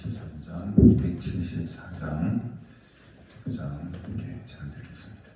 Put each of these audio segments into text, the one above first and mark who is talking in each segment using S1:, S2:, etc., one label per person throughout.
S1: 273장, 274장, 9장 함께 찬양드리겠습니다.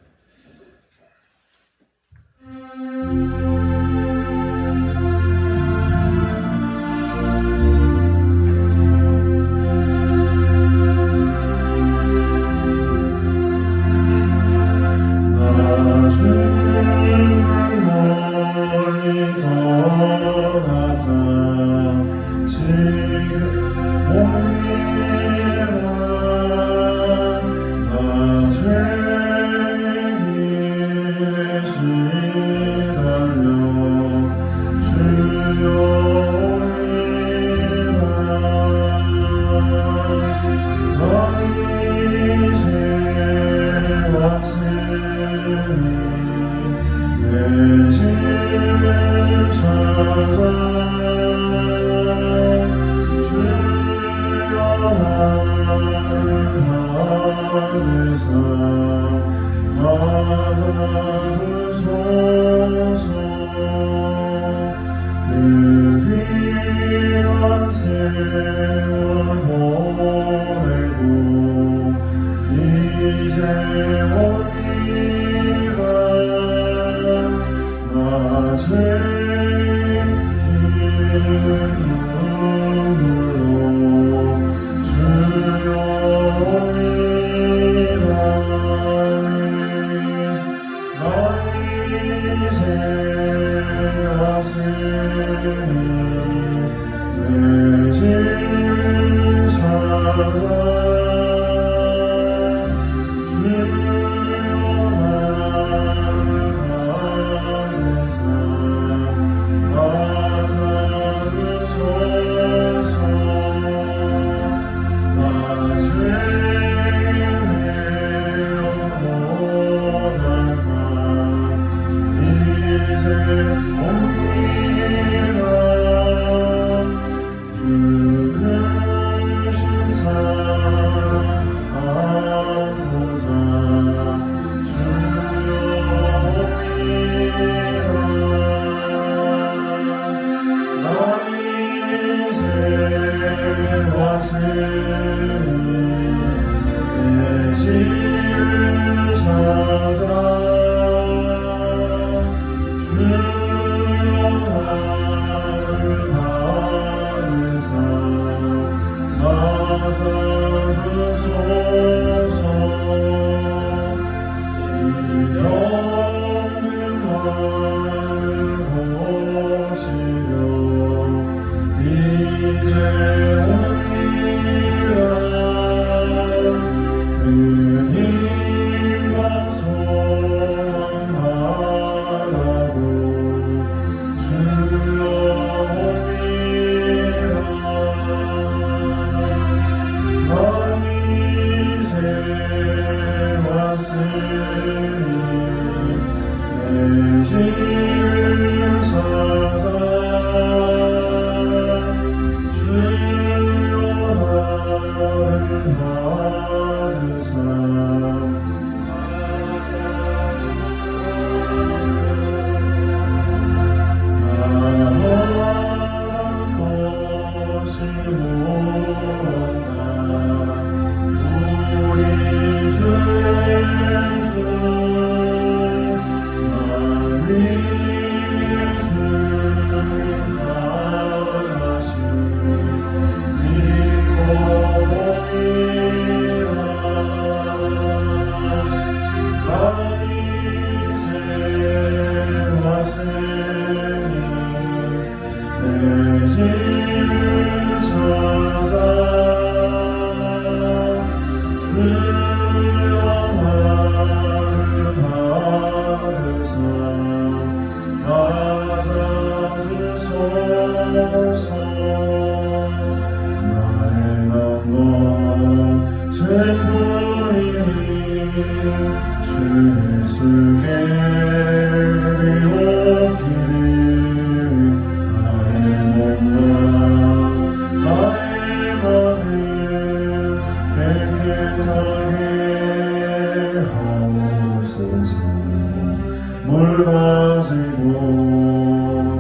S1: 물 가지고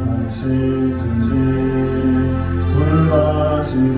S1: 한시든지 불 가지고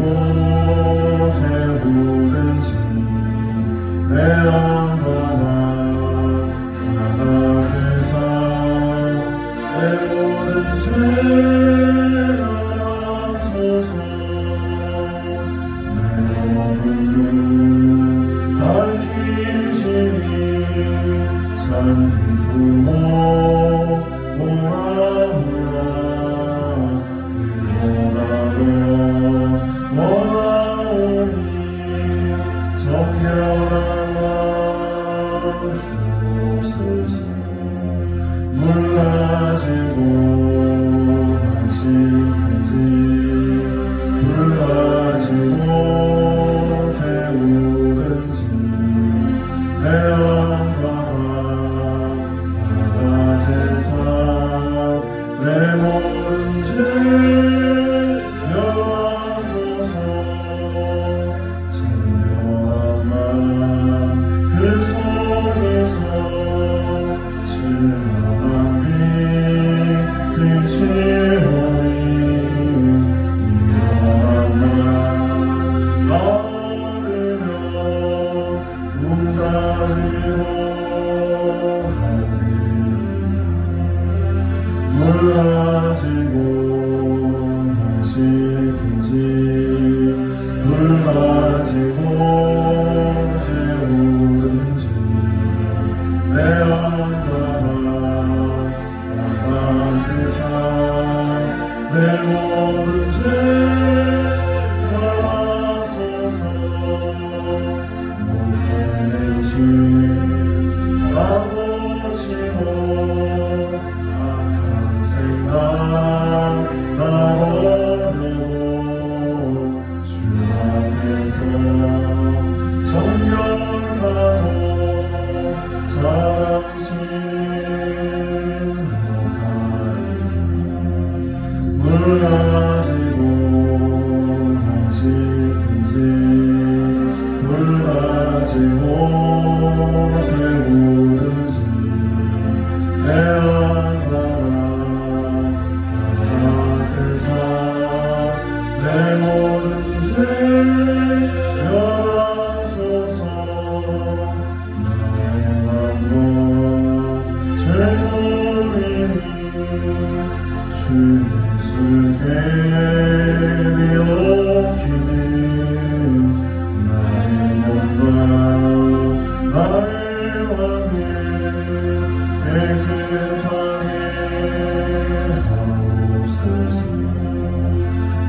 S1: 가지고 무엇이든지 물 가지고 재우든지 내 안과 바깥에서 내 모든 죄 열하소서. 모든 행실 아버지로 악한 생각 다 버리고 주 앞에서 정결하고 자랑치는 못하리. 물 가지고 무엇이든지 물 가지고 재우든지 내 안과 바깥에서 내 모든 죄 열하소서. 나의 왕과 죄물이니 주 예수께 비옵기는 나의 몸과 나의 왕을 깨끗하게 하옵소서.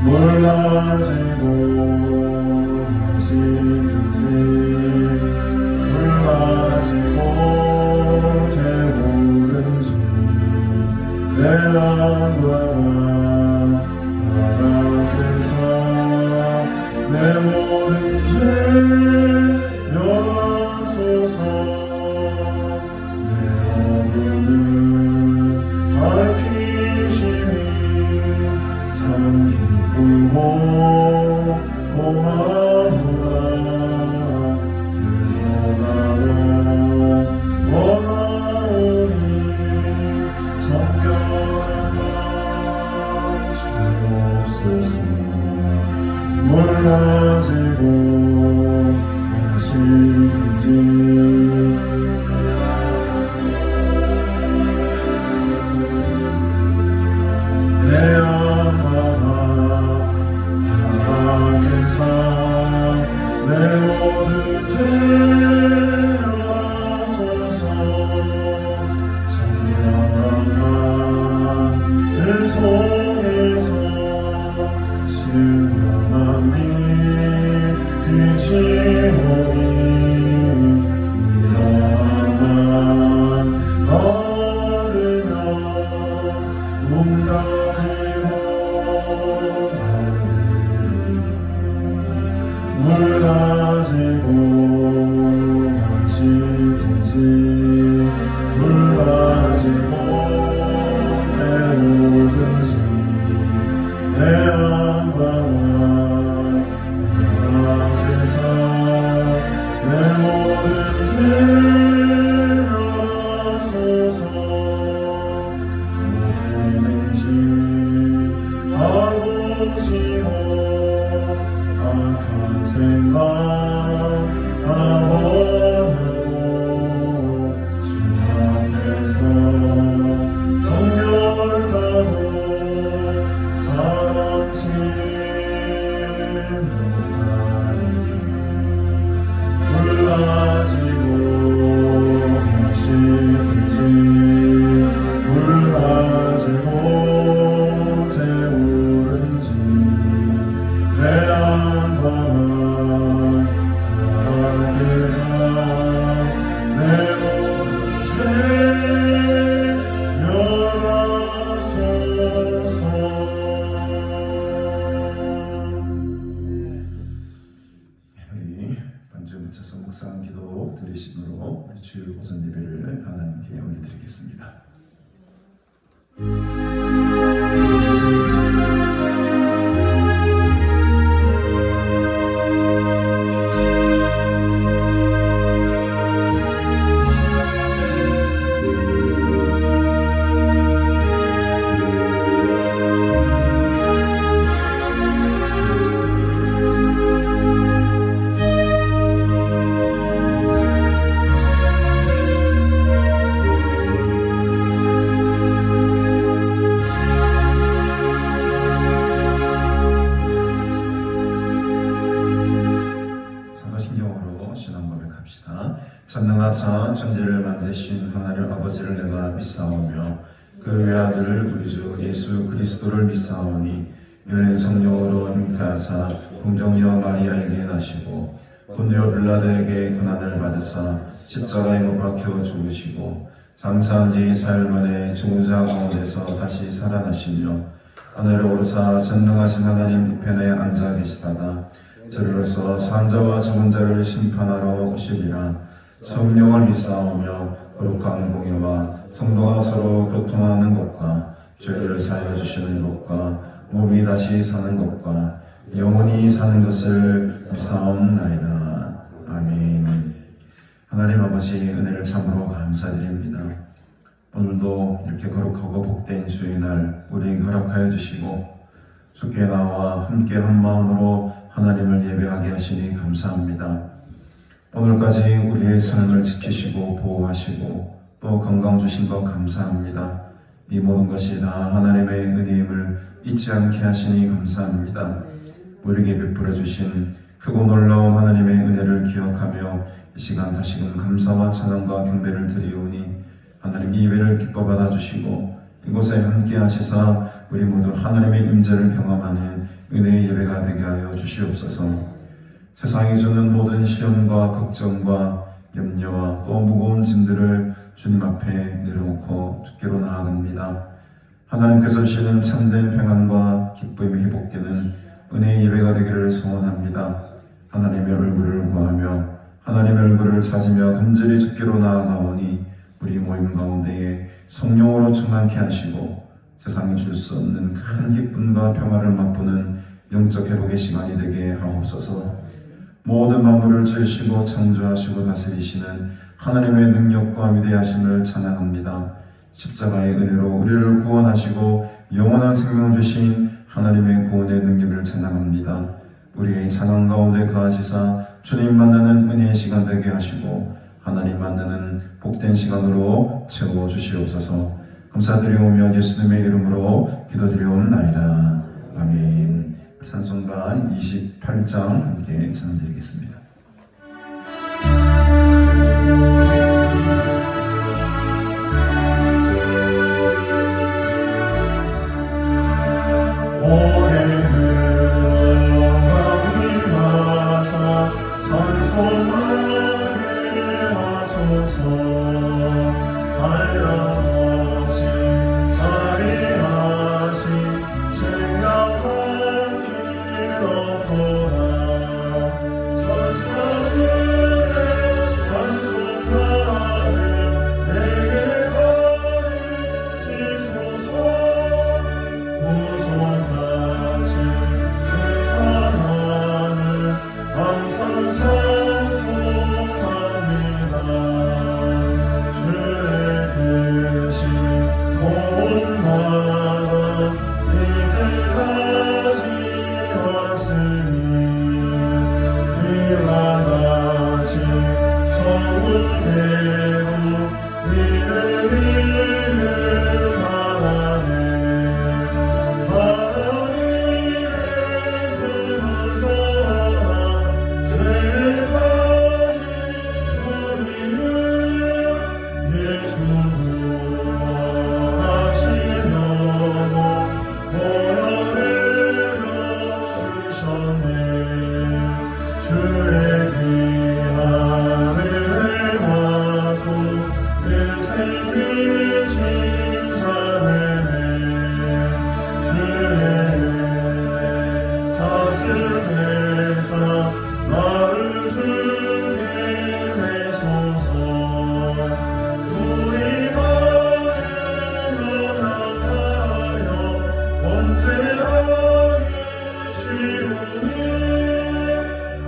S1: 물 가지고 무엇이든지 물 가지고 재우든지 내 안과 바깥에서 내 모든 죄 열하소서. 내 어둠을 밝히시니 참 기쁘고 고마우라. 그러나도 원하오니 정결한 맘 주옵소서. 물 가지고 무엇이든지 내 안과 바깥에서 내 모든 죄 열하소서. 정결한 맘 속에서 신령함이 비치오니 이러한 맘 얻으며 몸 가지고 달리리. 물 가지고 무엇이든지 물 가지고 재우든지 내 안과 바깥에서 내 모든 죄 열하소서. 모든 행실 다 고치고 악한 생각 다 버리고 주 앞에서 정결하고 자랑치는 못하리. 물 가지고 무엇이든지 물 가지고 재우든지 내 안과 바깥에서 내 모든 죄 열하소서. 우리 반주 묻혀서 묵상 기도 드리심으로 주일 오전 예배를 하나님께 올려드리겠습니다. 전능하사 천지를 만드신 하나님 아버지를 내가 믿사오며 그 외아들 우리 주 예수 그리스도를 믿사오니 이는 성령으로 잉태하사 동정녀 마리아에게 나시고 본디오 빌라도에게 고난을 받으사 십자가에 못 박혀 죽으시고 장사한 지 사흘 만에 죽은 자 가운데서 다시 살아나시며 하늘에 오르사 전능하신 하나님 우편에 앉아 계시다가 저리로서 산자와 죽은 자를 심판하러 오시리라. 성령을 믿사오며 거룩한 공예와 성도가 서로 교통하는 것과 죄를 사하여 주시는 것과 몸이 다시 사는 것과 영원히 사는 것을 믿사옵나이다. 아멘. 하나님 아버지 은혜를 참으로 감사드립니다. 오늘도 이렇게 거룩하고 복된 주의 날 우리에게 허락하여 주시고 주께 나와 함께 한 마음으로 하나님을 예배하게 하시니 감사합니다. 오늘까지 우리의 삶을 지키시고 보호하시고 또 건강 주신 것 감사합니다. 이 모든 것이 다 하나님의 은혜임을 잊지 않게 하시니 감사합니다. 우리에게 베풀어 주신 크고 놀라운 하나님의 은혜를 기억하며 이 시간 다시금 감사와 찬양과 경배를 드리오니 하나님 이 예배를 기뻐 받아주시고 이곳에 함께 하시사 우리 모두 하나님의 임재를 경험하는 은혜의 예배가 되게 하여 주시옵소서. 세상이 주는 모든 시험과 걱정과 염려와 또 무거운 짐들을 주님 앞에 내려놓고 주께로 나아갑니다. 하나님께서 주시는 참된 평안과 기쁨이 회복되는 은혜의 예배가 되기를 소원합니다. 하나님의 얼굴을 구하며 하나님의 얼굴을 찾으며 간절히 주께로 나아가오니 우리 모임 가운데에 성령으로 충만케 하시고 세상이 줄 수 없는 큰 기쁨과 평화를 맛보는 영적 회복의 시간이 되게 하옵소서. 모든 만물을 지으시고 창조하시고 다스리시는 하나님의 능력과 위대하심을 찬양합니다. 십자가의 은혜로 우리를 구원하시고 영원한 생명 주신 하나님의 구원의 능력을 찬양합니다. 우리의 찬양 가운데 거하시사 주님 만나는 은혜의 시간 되게 하시고 하나님 만나는 복된 시간으로 채워주시옵소서. 감사드리오며 예수님의 이름으로 기도드리옵나이다. 아멘. 찬송가 28장 함께 찬양드리겠습니다.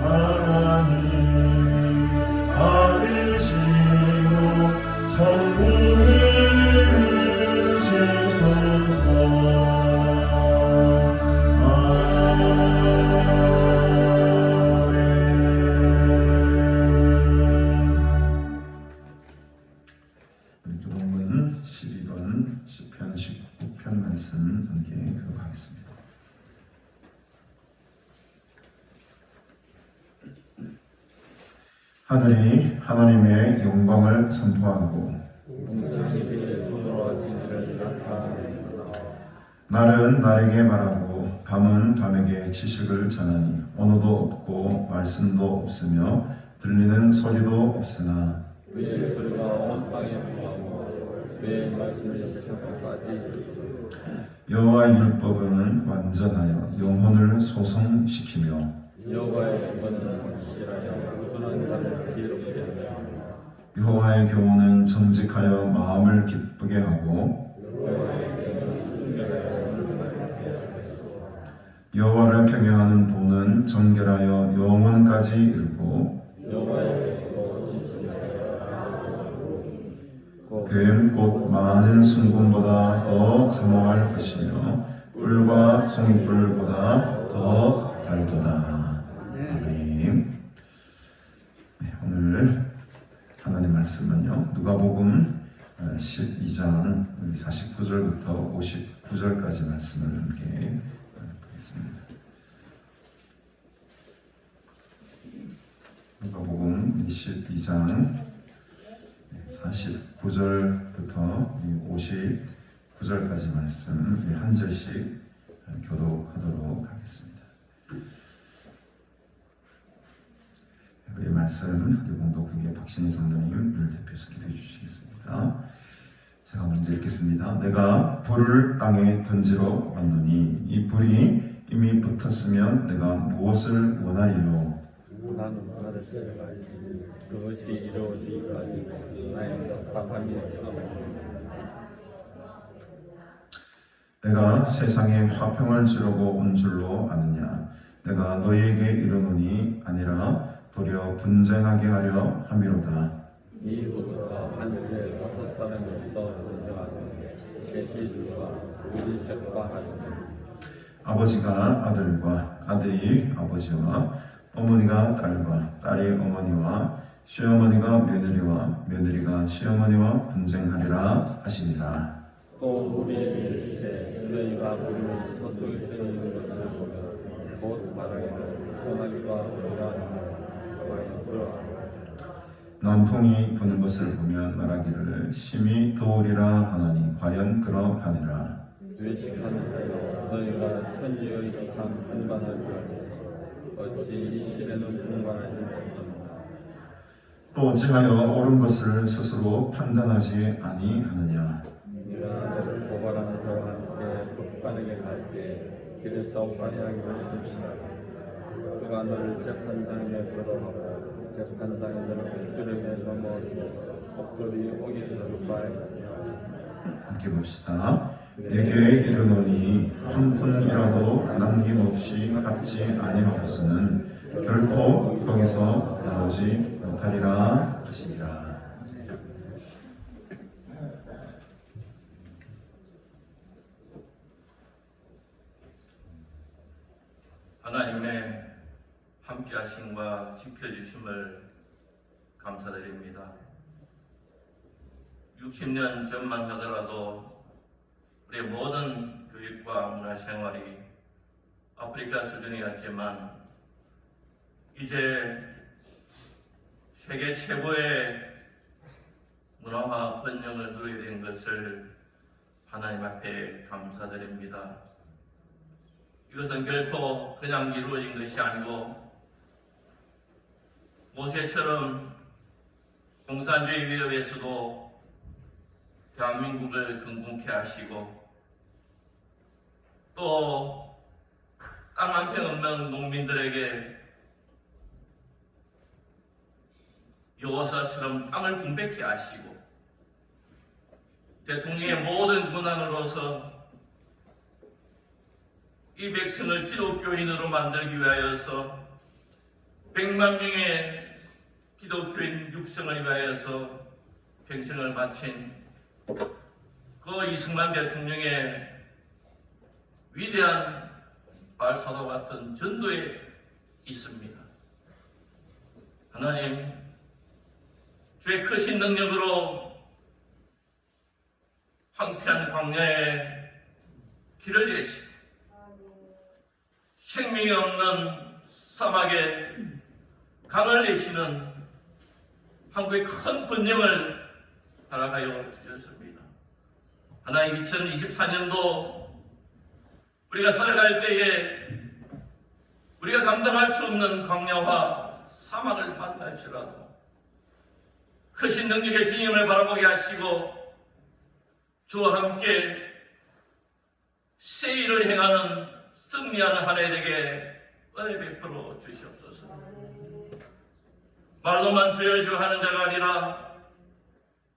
S1: 하나님 하늘이 하나님의 영광을 선포하고 날은 날에게 말하고 밤은 밤에게 지식을 전하니 언어도 없고 말씀도 없으며 들리는 소리도 없으나
S2: 그의 소리가 온 땅에 통하고 그의 말씀이 세상까지
S1: 여호와의 율법은 완전하여 영혼을 소성시키며
S2: 여호와의 구원은 확실하여 무던한 자를 지혜롭게 하며
S1: 여호와의 교훈은 정직하여 마음을 기쁘게 하고 여호와를 경외하는 도는 정결하여 영혼까지 이르고 뱀 곧 많은 순금보다 더 사모할 것이며 꿀과 송이꿀보다 더 달도다. 아멘. 네, 오늘 하나님 말씀은요, 누가복음 12장 49절부터 59절까지 말씀을 함께 보겠습니다. 누가복음 12장 49절부터 59절까지 말씀 한 절씩 교독하도록 하겠습니다. 우리 말씀 공독국의 박신희 성도님을 대표해서 기도해 주시겠습니다. 제가 먼저 읽겠습니다. 내가 불을 땅에 던지러 왔노니 이 불이 이미 붙었으면 내가 무엇을 원하리요?
S2: 나는 받을 때가 있으니 그것이 이루어지기까지 나의 답답함이 없다.
S1: 내가 세상에 화평을 주려고 온 줄로 아느냐? 내가 너희에게 이르노니 아니라 도리어 분쟁하게 하려 함이로다.
S2: 이후부터 한 집에 5사람에서 분쟁하되 셋이 죽어 둘이 셋과하니
S1: 아버지가 아들과 아들이 아버지와 어머니가 딸과 딸이 어머니와 시어머니가 며느리와 며느리가 시어머니와 분쟁하리라 하시니라.
S2: 또 우리에게 이르시되 너희가 우리를 서쪽에서 있는 것을 보면 곧 바라기를 소나기가 오리라 하여 그러하라.
S1: 남풍이 부는 것을 보면 말하기를 심히 더우리라 하나니 과연 그러하니라.
S2: 외식하는 자여 너희가 천지의 이상 분간할 줄 알면서 어찌 이 시대는 분간하지 못하느냐.
S1: 또 어찌하여 옳은 것을 스스로 판단하지 아니하느냐.
S2: 네가 너를 고발하는 자와 함께 법관에게 갈 때 길에서 관여하기를 조심하라. 그가 너를 재판장에 끌어가고 재판장에 너를 옥조령에 넘어오고 옥졸이 오기 전에 바에
S1: 함께 봅시다. 내게 이르노니 한 푼이라도 남김없이 갚지 아니하고서는 결코 거기서 나오지 못하리라 하시니라.
S3: 하나님의 함께하심과 지켜주심을 감사드립니다. 60년 전만 하더라도 우리의 모든 교육과 문화생활이 아프리카 수준이었지만 이제 세계 최고의 문화와 번영을 누리게 된 것을 하나님 앞에 감사드립니다. 이것은 결코 그냥 이루어진 것이 아니고 모세처럼 공산주의 위협에서도 대한민국을 건국케 하시고 또 땅 한 평 없는 농민들에게 여호사처럼 땅을 분배케 하시고 대통령의 모든 권한으로서 이 백성을 기독교인으로 만들기 위하여서 100만 명의 기독교인 육성을 위하여서 평생을 바친 그 이승만 대통령의 위대한 발사도 같은 전도에 있습니다. 하나님, 주의 크신 능력으로 황폐한 광야에 길을 내시고 생명이 없는 사막에 강을 내시는 한국의 큰 번영을 허락하여 주셨습니다. 하나님 2024년도 우리가 살아갈 때에 우리가 감당할 수 없는 광야와 사막을 만날지라도 크신 능력의 주님을 바라보게 하시고 주와 함께 새 일을 행하는 승리하는 한 해 되게 은혜 베풀어 주시옵소서. 말로만 주여 주여 하는 자가 아니라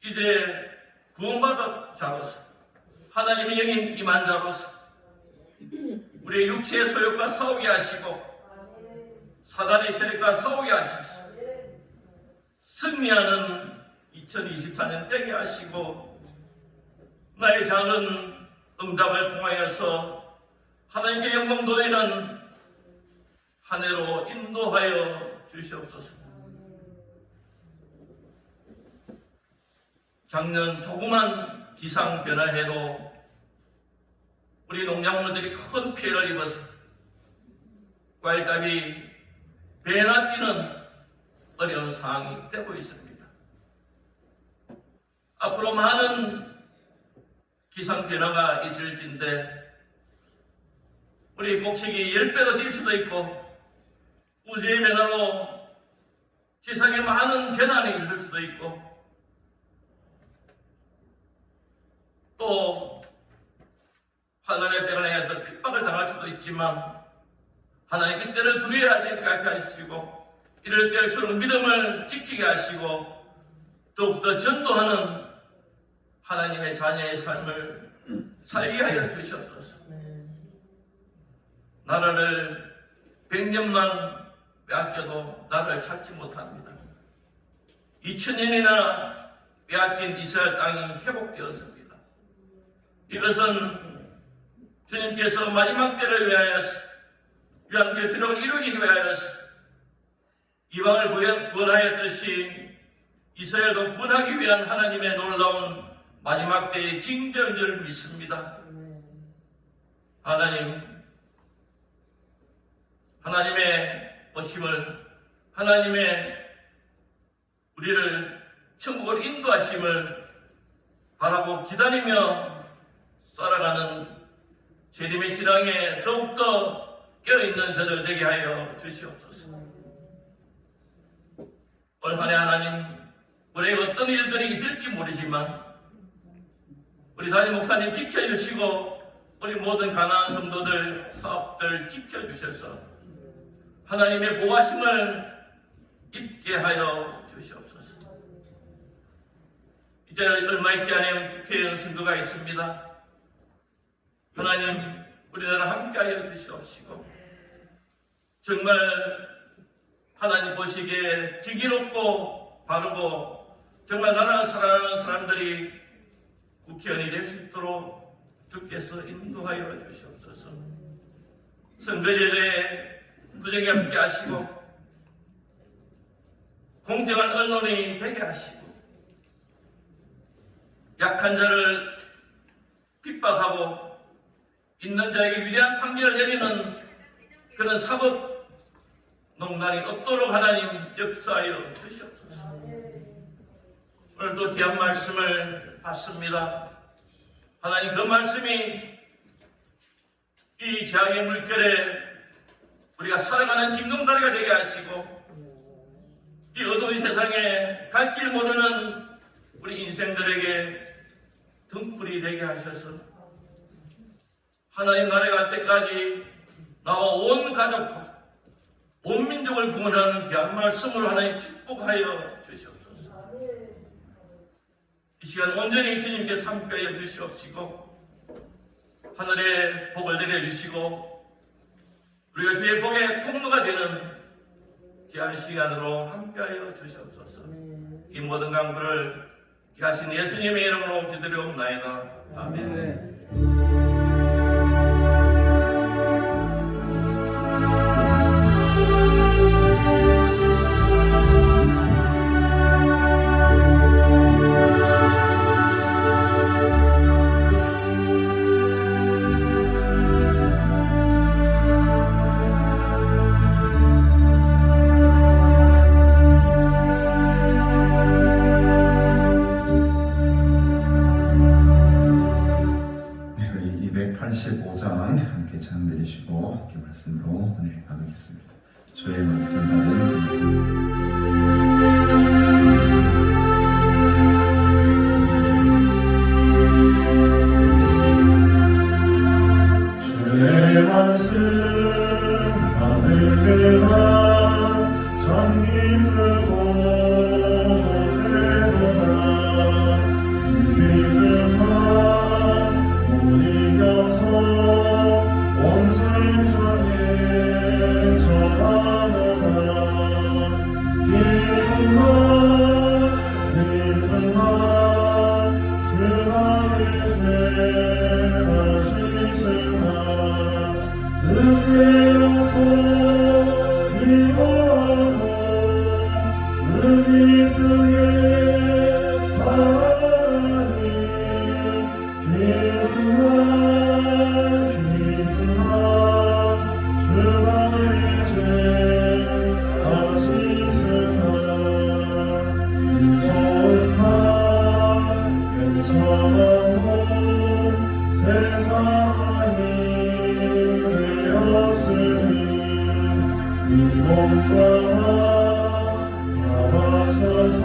S3: 이제 구원받은 자로서 하나님의 영인 임한 자로서 우리의 육체의 소욕과 싸우게 하시고 사단의 세력과 싸우게 하셔서 승리하는 2024년 되게 하시고 나의 작은 응답을 통하여서 하나님께 영광 돌리는 한 해로 인도하여 주시옵소서. 작년 조그만 기상 변화에도 우리 농작물들이 큰 피해를 입어서 과일값이 배나 뛰는 어려운 상황이 되고 있습니다. 앞으로 많은 기상 변화가 있을진데 우리 곡식이 10배로 뛸 수도 있고 우주의 변화로 지상에 많은 재난이 있을 수도 있고 또 환난의 때가 내서 핍박을 당할 수도 있지만 하나님 그때를 두려워하지 않게 하시고 이럴 때일수록 믿음을 지키게 하시고 더욱더 전도하는 하나님의 자녀의 삶을 살게 하여 주시옵소서. 나라를 100년만 빼앗겨도 나를 찾지 못합니다. 2000년이나 빼앗긴 이스라엘 땅이 회복되었습니다. 이것은 주님께서 마지막 때를 위하여서 위한 결실을 이루기 위하여서 이방을 구원하였듯이 이스라엘도 구원하기 위한 하나님의 놀라운 마지막 때의 징조인 줄 믿습니다. 하나님의 오심을 하나님의 우리를 천국으로 인도하심을 바라고 기다리며 살아가는 주님의 신앙에 더욱더 깨어있는 저들 되게 하여 주시옵소서. 올 한 해 하나님 우리에게 어떤 일들이 있을지 모르지만 우리 담임 목사님 지켜주시고 우리 모든 가난한 성도들 사업들 지켜주셔서 하나님의 보호하심을 입게 하여 주시옵소서. 이제 얼마 있지 않은 국회의원 선거가 있습니다. 하나님 우리나라 함께하여 주시옵시고 정말 하나님 보시기에 지기롭고 바르고 정말 나라를 사랑하는 사람들이 국회의원이 될 수 있도록 주께서 인도하여 주시옵소서. 선거제도에 부정이 없게 하시고 공정한 언론이 되게 하시고 약한 자를 핍박하고 있는 자에게 위대한 판결을 내리는 그런 사법 농단이 없도록 하나님 역사하여 주시옵소서. 오늘도 귀한 말씀을 받습니다. 하나님 그 말씀이 이 재앙의 물결에 우리가 살아가는 징검다리가 되게 하시고 이 어두운 세상에 갈 길 모르는 우리 인생들에게 등불이 되게 하셔서 하나님 나라에 갈 때까지 나와 온 가족과 온 민족을 구원하는 귀한 말씀으로 하나님 축복하여 주시옵소서. 이 시간 온전히 주님께서 함께하여 주시옵시고 하늘의 복을 내려주시고 우리가 주의 복의 통로가 되는 귀한 시간으로 함께하여 주시옵소서. 이 모든 강구를 귀하신 예수님의 이름으로 기도드리옵나이다. 아멘.
S1: 일으켜서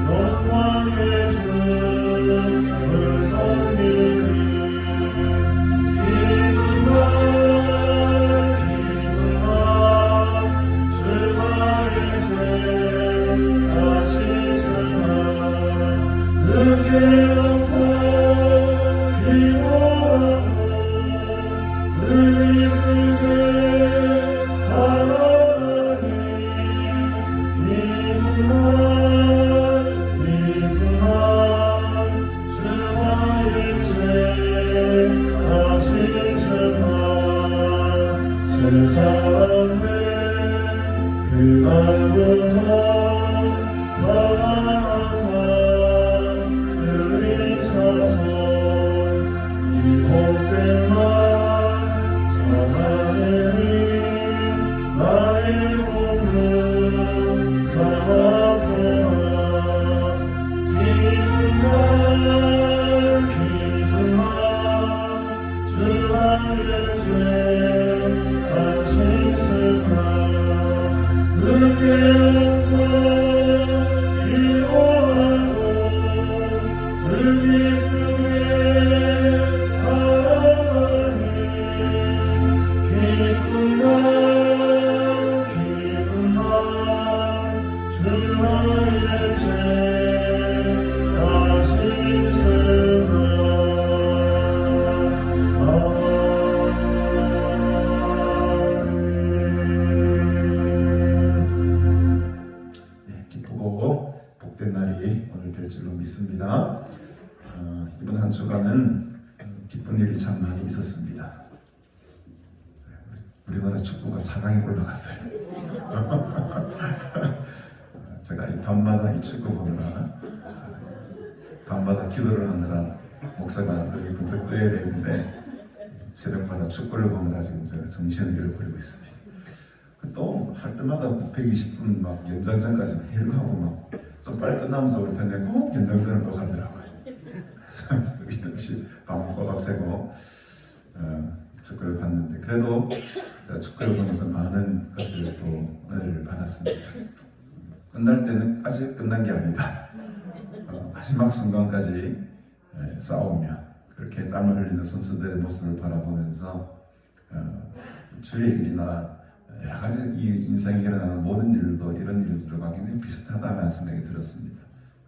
S1: 영광의 주를 섬기리. 기분다 주 나의 죄 아시지만 늘 깨어서 기도하고 늘 기쁘게 살아가니 기분다 주 나의 죄 아시지만 세상에 그날부터 강한마음을 잊혀서 이 못된 말 전하니 나의 몸은 살았구나. 기분다 주 나의 죄 아시지만 늘 깨어서 기도하고 늘 기쁘게 살아가니 기분다 주 나의 죄 기쁘고 복된 날이 오늘 될 줄로 믿습니다. 이번 한 주간은 기쁜 일이 참 많이 있었습니다. 우리나라 축구가 4강에 올라갔어요. 제가 이 밤마다 이 축구 보느라 밤마다 기도를 하느라 목사가 여기 번쩍 떠야 되는데 새벽마다 축구를 보느라 지금 제가 정신을 잃어버리고 있습니다. 또 할 때마다 120분 막 연장전까지 매일 가고 막 좀 빨리 끝나면 좋을 텐데 꼭 연장전을 또 가더라고요. 역시 밤 꼬박 새고 축구를 봤는데 그래도 제가 축구를 보면서 많은 것을 또 은혜를 받았습니다. 끝날 때는 아직 끝난 게 아니다. 마지막 순간까지 싸우며 그렇게 땀을 흘리는 선수들의 모습을 바라보면서 주의 일이나 여러 가지 이 인생에 일어나는 모든 일도 이런 일들과 굉장히 비슷하다는 생각이 들었습니다.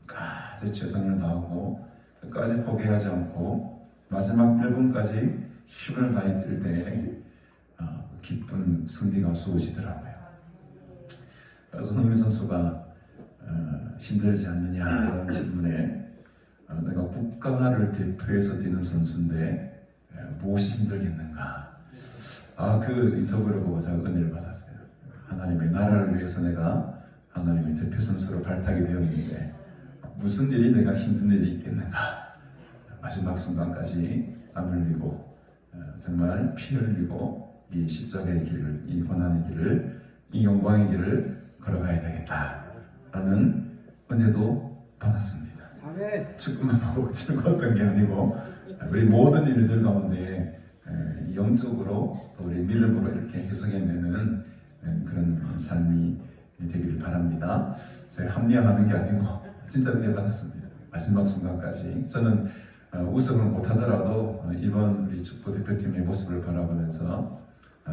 S1: 끝까지 최선을 다하고 끝까지 포기하지 않고 마지막 1분까지 힘을 다해 뛸 때 기쁜 승리가 쏘시더라고요. 그래서 손흥민 선수가 힘들지 않느냐 이런 질문에 내가 국가를 대표해서 뛰는 선수인데 무엇이 힘들겠는가. 그 인터뷰를 보고 제가 은혜를 받았어요. 하나님의 나라를 위해서 내가 하나님의 대표 선수로 발탁이 되었는데 무슨 일이 내가 힘든 일이 있겠는가. 마지막 순간까지 땀 흘리고 정말 피 흘리고 이 십자가의 길을, 이 고난의 길을, 이 영광의 길을 걸어가야 되겠다라는 은혜도 받았습니다. 축구만 하고 즐거웠던 게 아니고 우리 모든 일들 가운데 영적으로 또 우리 믿음으로 이렇게 해석해내는 그런 삶이 되기를 바랍니다. 제가 합리화하는 게 아니고 진짜 은혜 받았습니다. 마지막 순간까지 저는 우승을 못하더라도 이번 우리 축구 대표팀의 모습을 바라보면서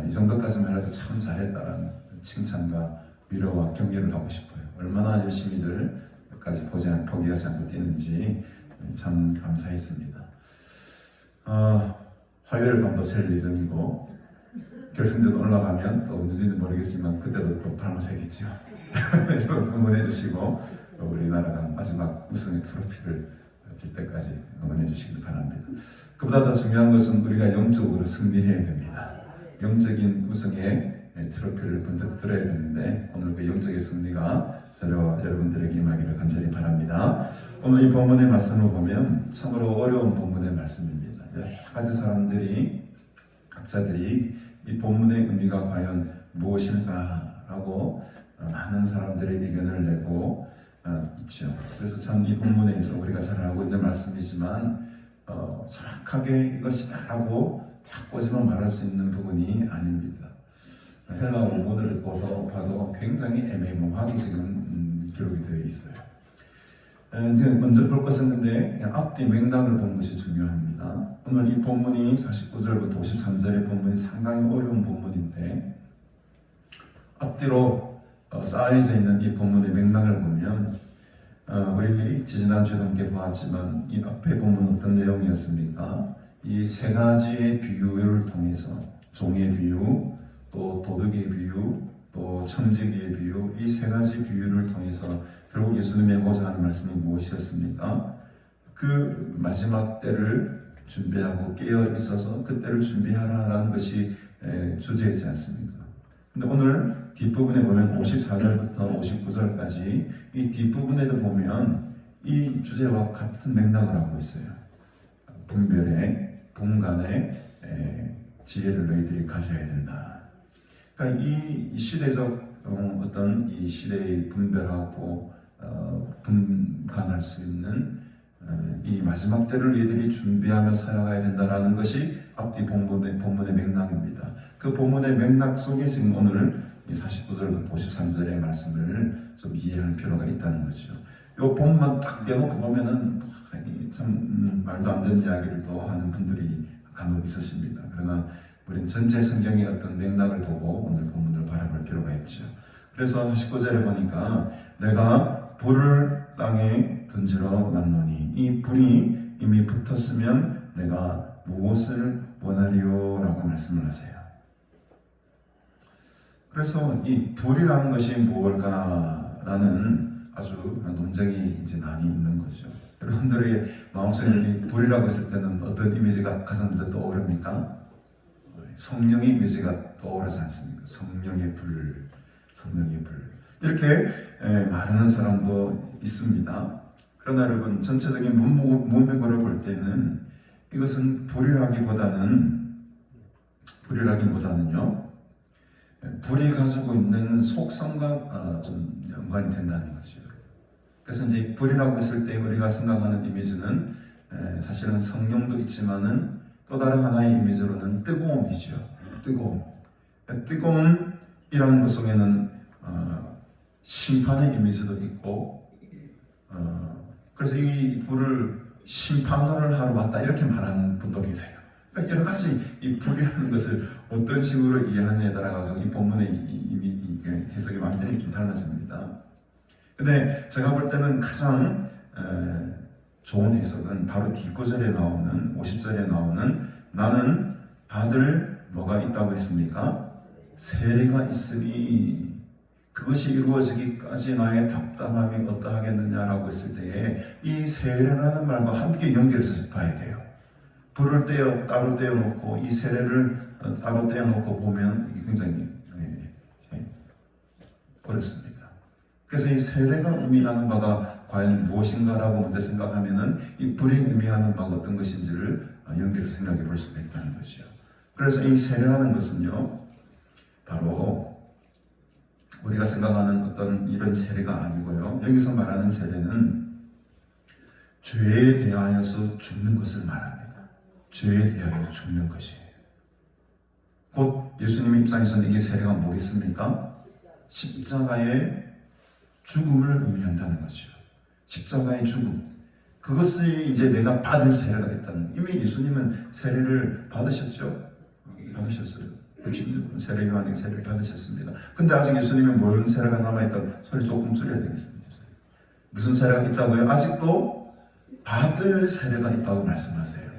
S1: 이 정도까지만 해도 참 잘했다라는 칭찬과 위로와 격려를 하고 싶어요. 얼마나 열심히들 끝까지 포기하지 않고 뛰는지 참 감사했습니다. 화요일 밤도 셀 예정이고 결승전 올라가면 또 언제인지 모르겠지만 그때도 또 발마새겠죠. 여러분 응원해 주시고 우리나라가 마지막 우승의 트로피를 들 때까지 응원해 주시기 바랍니다. 그보다 더 중요한 것은 우리가 영적으로 승리해야 됩니다. 영적인 우승의 트로피를 번쩍 들어야 되는데 오늘 그 영적인 승리가 저와 여러분들에게 임하기를 간절히 바랍니다. 오늘 이 본문의 말씀을 보면 참으로 어려운 본문의 말씀입니다. 여러 가지 사람들이 학자들이 이 본문의 의미가 과연 무엇일까라고 많은 사람들의 의견을 내고 있죠. 그래서 참 이 본문에서 우리가 잘 알고 있는 말씀이지만 정확하게 이것이다라고 딱 꼬집어 말할 수 있는 부분이 아닙니다. 헬라어 원문을 봐도 굉장히 애매모호하게 지금 있어요. 이제 먼저 볼 것은 근데 앞뒤 맥락을 보는 것이 중요합니다. 오늘 이 본문이 49절부터 53절의 본문이 상당히 어려운 본문인데 앞뒤로 쌓여져 있는 이 본문의 맥락을 보면 우리 지지난주에도 함께 보았지만 이 앞에 본문 어떤 내용이었습니까? 이 세 가지의 비유를 통해서 종의 비유, 또 도둑의 비유, 또 청지기의 비유, 이 세 가지 비유를 통해서 결국 예수님이 하고자 하는 말씀이 무엇이었습니까? 그 마지막 때를 준비하고 깨어 있어서 그때를 준비하라는 것이 주제이지 않습니까? 근데 오늘 뒷부분에 보면 54절부터 59절까지 이 뒷부분에도 보면 이 주제와 같은 맥락을 하고 있어요. 분별의, 분간의 지혜를 너희들이 가져야 된다. 그러니까 이 시대적 어떤 이 시대의 분별하고 분간할 수 있는 이 마지막 때를 너희들이 준비하며 살아가야 된다라는 것이 앞뒤 본문의 맥락입니다. 그 본문의 맥락 속에 지금 오늘 이 49절부터 53절의 말씀을 좀 이해할 필요가 있다는 거죠. 이 본문만 딱 떼놓고 보면은 참 말도 안 되는 이야기를 또 하는 분들이 간혹 있으십니다. 그러나 우리는 전체 성경의 어떤 맥락을 보고 오늘 본문을 바라볼 필요가 있죠. 그래서 49절에 보니까 내가 불을 땅에 던지러 놨노니 이 불이 이미 붙었으면 내가 무엇을 원하리요? 라고 말씀을 하세요. 그래서 이 불이라는 것이 무엇일까라는 아주 논쟁이 이제 많이 있는 거죠. 여러분들의 마음속에 이 불이라고 했을 때는 어떤 이미지가 가장 먼저 떠오릅니까? 성령의 이미지가 떠오르지 않습니까? 성령의 불, 성령의 불. 이렇게 말하는 사람도 있습니다. 그러나 여러분, 전체적인 문맥으로 볼 때는 이것은 불이라기보다는요, 불이 가지고 있는 속성과 좀 연관이 된다는 거죠. 그래서 이제 불이라고 했을 때 우리가 생각하는 이미지는 사실은 성령도 있지만은 또 다른 하나의 이미지로는 뜨거움이죠. 뜨거움이라는 것 속에는 심판의 이미지도 있고, 그래서 이 불을 심판을 하러 왔다 이렇게 말하는 분도 계세요. 그러니까 여러 가지 이 불이라는 것을 어떤 식으로 이해하느냐에 따라 가지고 이 본문의 이 해석이 완전히 좀 달라집니다. 근데 제가 볼 때는 가장 좋은 해석은 바로 뒷구절에 나오는 50절에 나오는 나는 받을 뭐가 있다고 했습니까? 세례가 있으니 그것이 이루어지기까지 나의 답답함이 어떠하겠느냐라고 했을 때에 이 세례라는 말과 함께 연결해서 봐야 돼요. 불을 따로 떼어놓고 이 세례를 따로 떼어놓고 보면 이게 굉장히 어렵습니다. 그래서 이 세례가 의미하는 바가 과연 무엇인가라고 먼저 생각하면은 이 불이 의미하는 바가 어떤 것인지를 연결해서 생각해 볼 수가 있다는 거죠. 그래서 이 세례라는 것은요, 바로 우리가 생각하는 어떤 이런 세례가 아니고요. 여기서 말하는 세례는 죄에 대하여서 죽는 것을 말합니다. 죄에 대하여 죽는 것이에요. 곧 예수님 입장에서는 이게 세례가 뭐겠습니까? 십자가의 죽음을 의미한다는 거죠. 십자가의 죽음. 그것이 이제 내가 받을 세례가 됐다는 거예요. 이미 예수님은 세례를 받으셨죠? 받으셨어요. 66분 세례 요한에게 세례를 받으셨습니다. 근데 아직 예수님은 뭔 세례가 남아있다고 소리 조금 줄여야 되겠습니다. 무슨 세례가 있다고요? 아직도 받을 세례가 있다고 말씀하세요.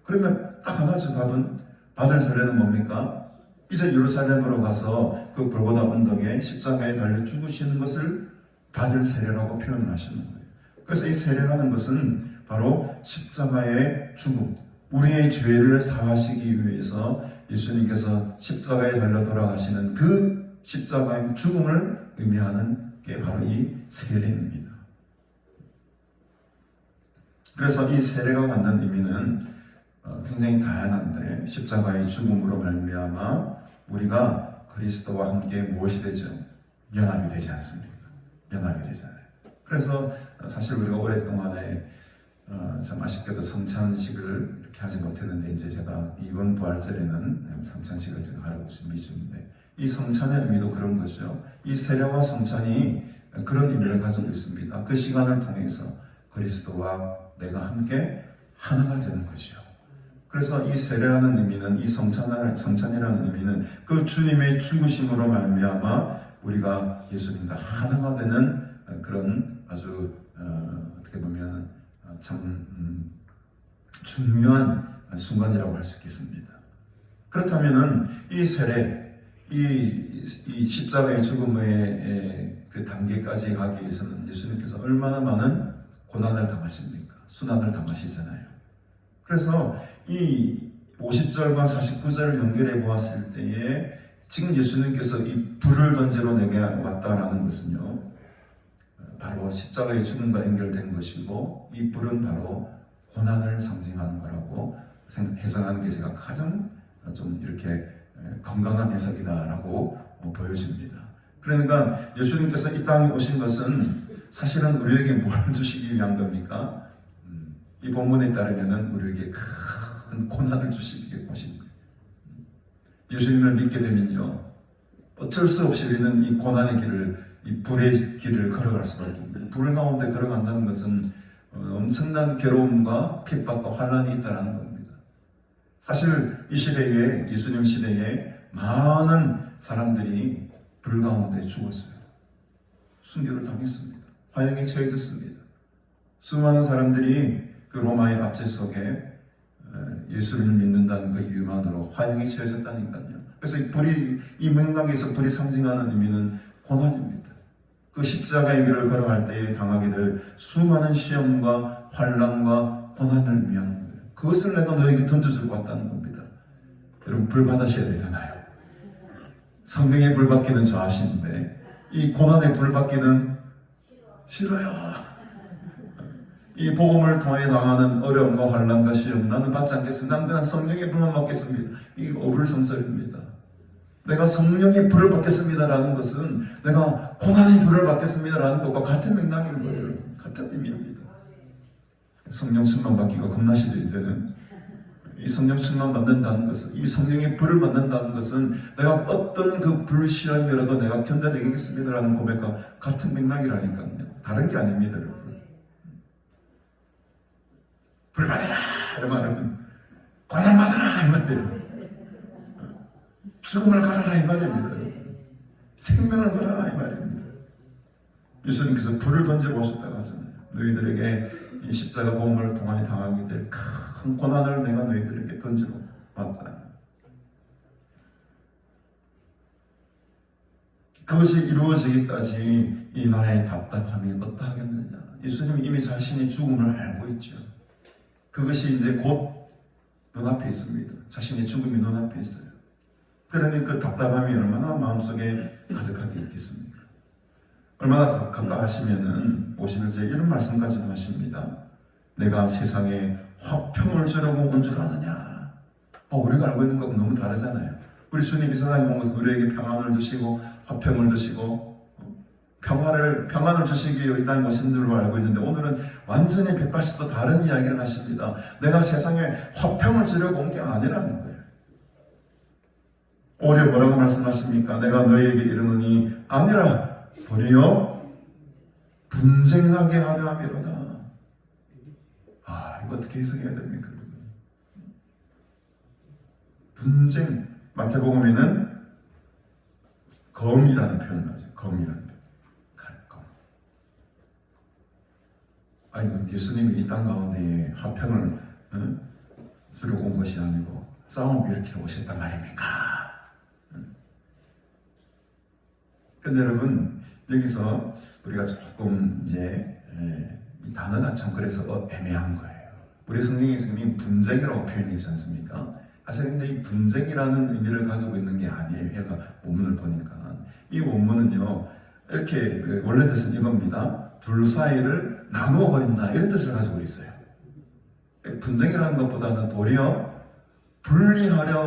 S1: 그러면 딱 하나죠. 답은 받을 세례는 뭡니까? 이제 예루살렘으로 가서 그 골고다 언덕에 십자가에 달려 죽으시는 것을 받을 세례라고 표현을 하시는 거예요. 그래서 이 세례라는 것은 바로 십자가의 죽음, 우리의 죄를 사하시기 위해서 예수님께서 십자가에 달려 돌아가시는 그 십자가의 죽음을 의미하는 게 바로 이 세례입니다. 그래서 이 세례가 갖는 의미는 굉장히 다양한데 십자가의 죽음으로 말미암아 우리가 그리스도와 함께 무엇이 되죠? 연합이 되지 않습니까? 연합이 되잖아요. 그래서 사실 우리가 오랫동안에 참 아쉽게도 성찬식을 이렇게 하지 못했는데 이제 제가 이번 부활절에는 성찬식을 제가 하려고 준비 중인데 이 성찬의 의미도 그런 거죠. 이 세례와 성찬이 그런 의미를 가지고 있습니다. 그 시간을 통해서 그리스도와 내가 함께 하나가 되는 거죠. 그래서 이 세례라는 의미는, 이 성찬이라는 의미는 그 주님의 죽으심으로 말미암아 우리가 예수님과 하나가 되는 그런 아주 어떻게 보면 참 중요한 순간이라고 할 수 있겠습니다. 그렇다면은 이 세례, 이 십자가의 죽음의 그 단계까지 가기 위해서는 예수님께서 얼마나 많은 고난을 당하십니까? 순환을 당하시잖아요. 그래서 이 50절과 49절을 연결해 보았을 때에 지금 예수님께서 이 불을 던지러 내게 왔다라는 것은요, 바로 십자가의 죽음과 연결된 것이고, 이 불은 바로 고난을 상징하는 거라고 해석하는 게 제가 가장 좀 이렇게 건강한 해석이다라고 보여집니다. 그러니까 예수님께서 이 땅에 오신 것은 사실은 우리에게 뭘 주시기 위한 겁니까? 이 본문에 따르면은 우리에게 큰 고난을 주시기 위해 오신 거예요. 예수님을 믿게 되면요, 어쩔 수 없이 우리는 이 고난의 길을, 이 불의 길을 걸어갈 수밖에 없습니다. 불 가운데 걸어간다는 것은 엄청난 괴로움과 핍박과 환란이 있다는 겁니다. 사실 이 시대에, 예수님 시대에 많은 사람들이 불 가운데 죽었어요. 순교를 당했습니다. 화형에 처해졌습니다. 수많은 사람들이 그 로마의 압제 속에 예수를 믿는다는 그 이유만으로 화형에 처해졌다니까요. 그래서 이 맥락에서 불이 상징하는 의미는 고난입니다. 그 십자가의 길을 걸어갈 때에 당하게 될 수많은 시험과 환난과 고난을 위한 거예요. 그것을 내가 너에게 던져줄 것 같다는 겁니다. 여러분, 불 받으셔야 되잖아요. 성령의 불 받기는 좋아하시는데 이 고난의 불 받기는 싫어요. 이 복음을 통해 당하는 어려움과 환난과 시험, 나는 받지 않겠습니다. 나는 그냥 성령의 불만 받겠습니다. 이게 어불성설입니다. 내가 성령의 불을 받겠습니다라는 것은 내가 고난의 불을 받겠습니다라는 것과 같은 맥락인 거예요. 같은 의미입니다. 성령 충만 받기가 겁나시죠, 이제는? 이 성령 충만 받는다는 것은, 이 성령의 불을 받는다는 것은 내가 어떤 그 불시험이라도 내가 견뎌내겠습니다라는 고백과 같은 맥락이라니까요. 다른 게 아닙니다, 여러분. 불 받아라! 이런 말은 고난 받아라! 이 말이에요. 죽음을 가라라! 이 말입니다, 여러분. 생명을 가라라! 이 말입니다. 예수님께서 불을 던져보셨다고 하잖아요. 너희들에게 이 십자가 복음을 통하여 당하게 될 큰 고난을 내가 너희들에게 던지러 왔다. 그것이 이루어지기까지 이 나의 답답함이 어떠하겠느냐. 예수님은 이미 자신이 죽음을 알고 있죠. 그것이 이제 곧 눈앞에 있습니다. 자신의 죽음이 눈앞에 있어요. 그러니 그 답답함이 얼마나 마음속에 가득하게 있겠습니까? 얼마나 가까하시면은 51절에 이런 말씀까지도 하십니다. 내가 세상에 화평을 주려고 온 줄 아느냐. 우리가 알고 있는 것과 너무 다르잖아요. 우리 주님이 세상에 온 것은 우리에게 평안을 주시고 화평을 주시고 평안을 주시기 위해 이 땅에 오신 줄로 알고 있는데, 오늘은 완전히 180도 다른 이야기를 하십니다. 내가 세상에 화평을 주려고 온 게 아니라는 거예요. 오히려 뭐라고 말씀하십니까? 내가 너희에게 이르노니 아니라 도리어 분쟁하게 하려 함이로다. 이거 어떻게 해석해야 됩니까? 분쟁, 마태복음에는 검이라는 표현을 하죠. 검이라는 표현. 칼검. 아니, 예수님이 이 땅 가운데에 화평을 주려고 온 것이 아니고 싸움을 일으키러 오셨단 말입니까? 근데 여러분, 여기서 우리가 조금 이제 이 단어가 참 그래서 애매한 거예요. 우리 성경이 지금 분쟁이라고 표현하지 않습니까? 사실 근데 이 분쟁이라는 의미를 가지고 있는 게 아니에요. 얘가 원문을 보니까. 이 원문은요, 이렇게 원래 뜻은 이겁니다. 둘 사이를 나누어 버린다, 이런 뜻을 가지고 있어요. 분쟁이라는 것보다는 도리어 분리하려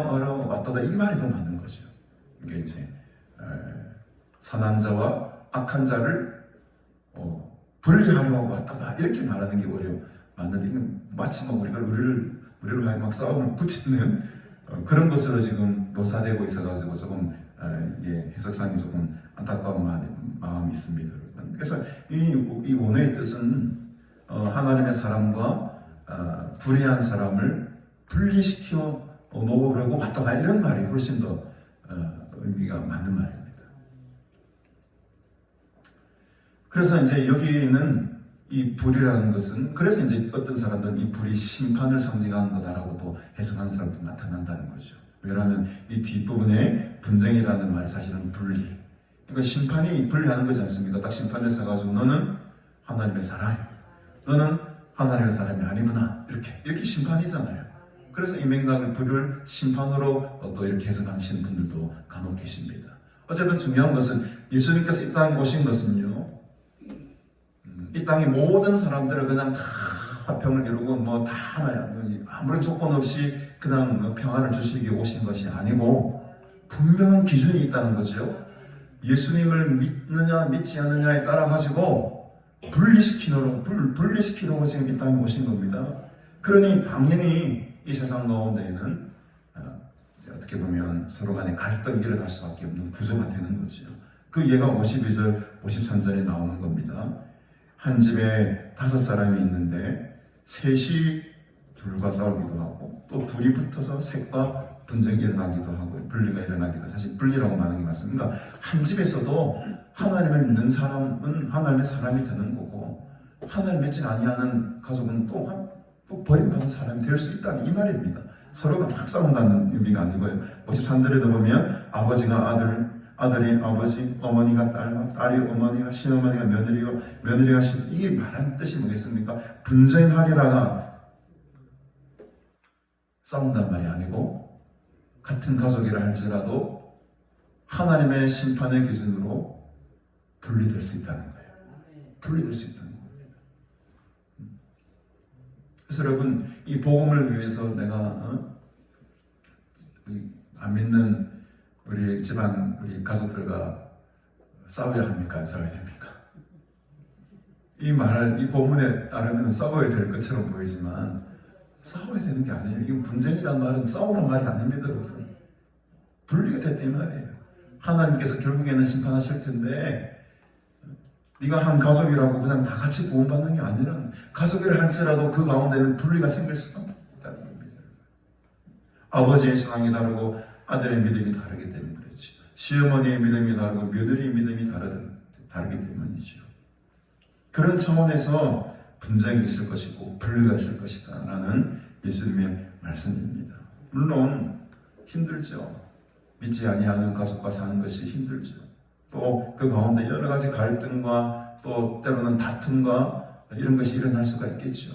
S1: 왔다다, 이 말이 더 맞는 거죠. 그러니까 이제 선한 자와 악한 자를 분리하려 왔다다, 이렇게 말하는 게 오히려 맞는데, 이건 마치 우리를 막 싸움을 붙이는 그런 것으로 지금 묘사되고 있어가지고 조금 해석상이 조금 안타까운 마음이 있습니다. 그래서 이 원어의 뜻은 하나님의 사람과 불의한 사람을 분리시켜 놓으려고 왔다가 이런 말이 훨씬 더 의미가 맞는 말입니다. 그래서 이제 여기는 이 불이라는 것은, 그래서 이제 어떤 사람들은 이 불이 심판을 상징하는 거다라고도 해석하는 사람도 나타난다는 거죠. 왜냐하면 이 뒷부분에 분쟁이라는 말이 사실은 분리. 그러니까 심판이 분리하는 거지 않습니까? 딱 심판에서 해가지고 너는 하나님의 사람이야, 너는 하나님의 사람이 아니구나, 이렇게 심판이잖아요. 그래서 이 맥락을 불을 심판으로 또 이렇게 해석하시는 분들도 간혹 계십니다. 어쨌든 중요한 것은 예수님께서 이 땅에 오신 것은요, 이 땅의 모든 사람들을 그냥 다 화평을 이루고 다 하나야, 아무런 조건 없이 그냥 평안을 주시기 위해 오신 것이 아니고 분명한 기준이 있다는 거죠. 예수님을 믿느냐 믿지 않느냐에 따라 가지고 분리시키려고 지금 이 땅에 오신 겁니다. 그러니 당연히 이 세상 가운데에는 어떻게 보면 서로 간에 갈등이 일어날 수밖에 없는 구조가 되는 거죠. 그 예가 52절, 53절에 나오는 겁니다. 한 집에 5사람이 있는데 셋이 둘과 싸우기도 하고 또 둘이 붙어서 셋과 분쟁이 일어나기도 하고 분리가 일어나기도 하고, 사실 분리라고 말하는 게 맞습니다. 한 집에서도 하나님을 믿는 사람은 하나님의 사람이 되는 거고, 하나님을 믿지 아니하는 가족은 또 버림받은 사람이 될 수 있다는 이 말입니다. 서로가 막 싸운다는 의미가 아니고요. 53절에도 보면 아버지가 아들이 아버지, 어머니가 딸, 딸이 어머니가, 시어머니가 며느리고 며느리가 신, 이게 말하는 뜻이 뭐겠습니까? 분쟁하리라가 싸운다는 말이 아니고, 같은 가족이라 할지라도 하나님의 심판의 기준으로 분리될 수 있다는 거예요. 분리될 수 있다는 겁니다. 그래서 여러분, 이 복음을 위해서 내가 안 믿는 우리 집안, 우리 가족들과 싸워야 합니까? 안 싸워야 됩니까? 이 본문에 따르면 싸워야 될 것처럼 보이지만 싸워야 되는 게 아니에요. 이건 분쟁이란 말은 싸우는 말이 아닙니다, 여러분. 분리가 됐다 이 말이에요. 하나님께서 결국에는 심판하실 텐데, 네가 한 가족이라고 그냥 다 같이 구원받는 게 아니라 가족이라 할지라도 그 가운데는 분리가 생길 수가 있다는 겁니다. 아버지의 신앙이 다르고 아들의 믿음이 다르기 때문에 그렇죠. 시어머니의 믿음이 다르고 며느리의 믿음이 다르기 때문이죠. 그런 차원에서 분쟁이 있을 것이고 분리가 있을 것이다 라는 예수님의 말씀입니다. 물론 힘들죠. 믿지 아니하는 가족과 사는 것이 힘들죠. 또 그 가운데 여러 가지 갈등과 또 때로는 다툼과 이런 것이 일어날 수가 있겠죠.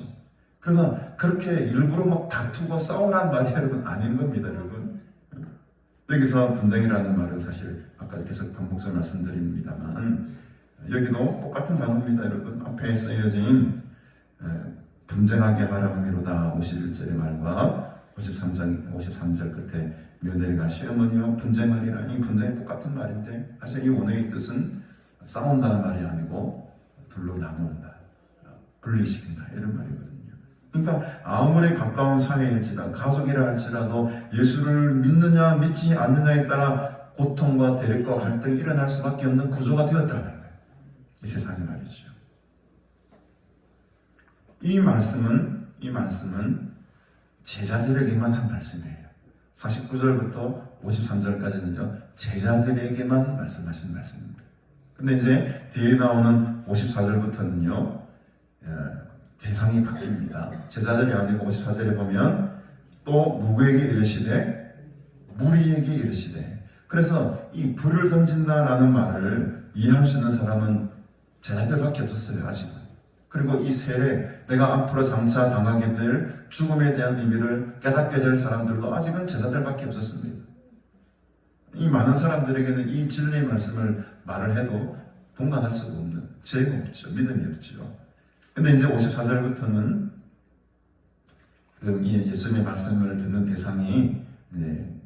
S1: 그러나 그렇게 일부러 막 다투고 싸우란 말이 여러분 아닌 겁니다, 여러분. 여기서 분쟁이라는 말은 사실 아까 계속 반복해서 말씀드립니다만, 여기도 똑같은 단어입니다, 여러분. 앞에 쓰여진 분쟁하게 하라 함이로다 51절의 말과 53절 끝에 며느리가 시어머니와 분쟁하리라, 이 분쟁이 똑같은 말인데 사실 이 원어의 뜻은 싸운다는 말이 아니고 둘로 나누는다, 분리시킨다 이런 말이거든요. 그러니까 아무리 가까운 사이일지라도 가족이라 할지라도 예수를 믿느냐 믿지 않느냐에 따라 고통과 대립과 갈등이 일어날 수밖에 없는 구조가 되었다는 거예요. 이 세상이 말이죠. 이 말씀은 제자들에게만 한 말씀이에요. 49절부터 53절까지는요, 제자들에게만 말씀하신 말씀입니다. 근데 이제 뒤에 나오는 54절부터는요, 대상이 바뀝니다. 제자들이 아니고 54절에 보면 또 누구에게 이르시되? 무리에게 이르시되. 그래서 이 불을 던진다라는 말을 이해할 수 있는 사람은 제자들밖에 없었어요, 아직은. 그리고 이 세례, 내가 앞으로 장차 당하게 될 죽음에 대한 의미를 깨닫게 될 사람들도 아직은 제자들밖에 없었습니다. 이 많은 사람들에게는 이 진리의 말씀을 말을 해도 동감할 수가 없는, 죄가 없죠. 믿음이 없죠. 근데 이제 54절부터는 이 예수님의 말씀을 듣는 대상이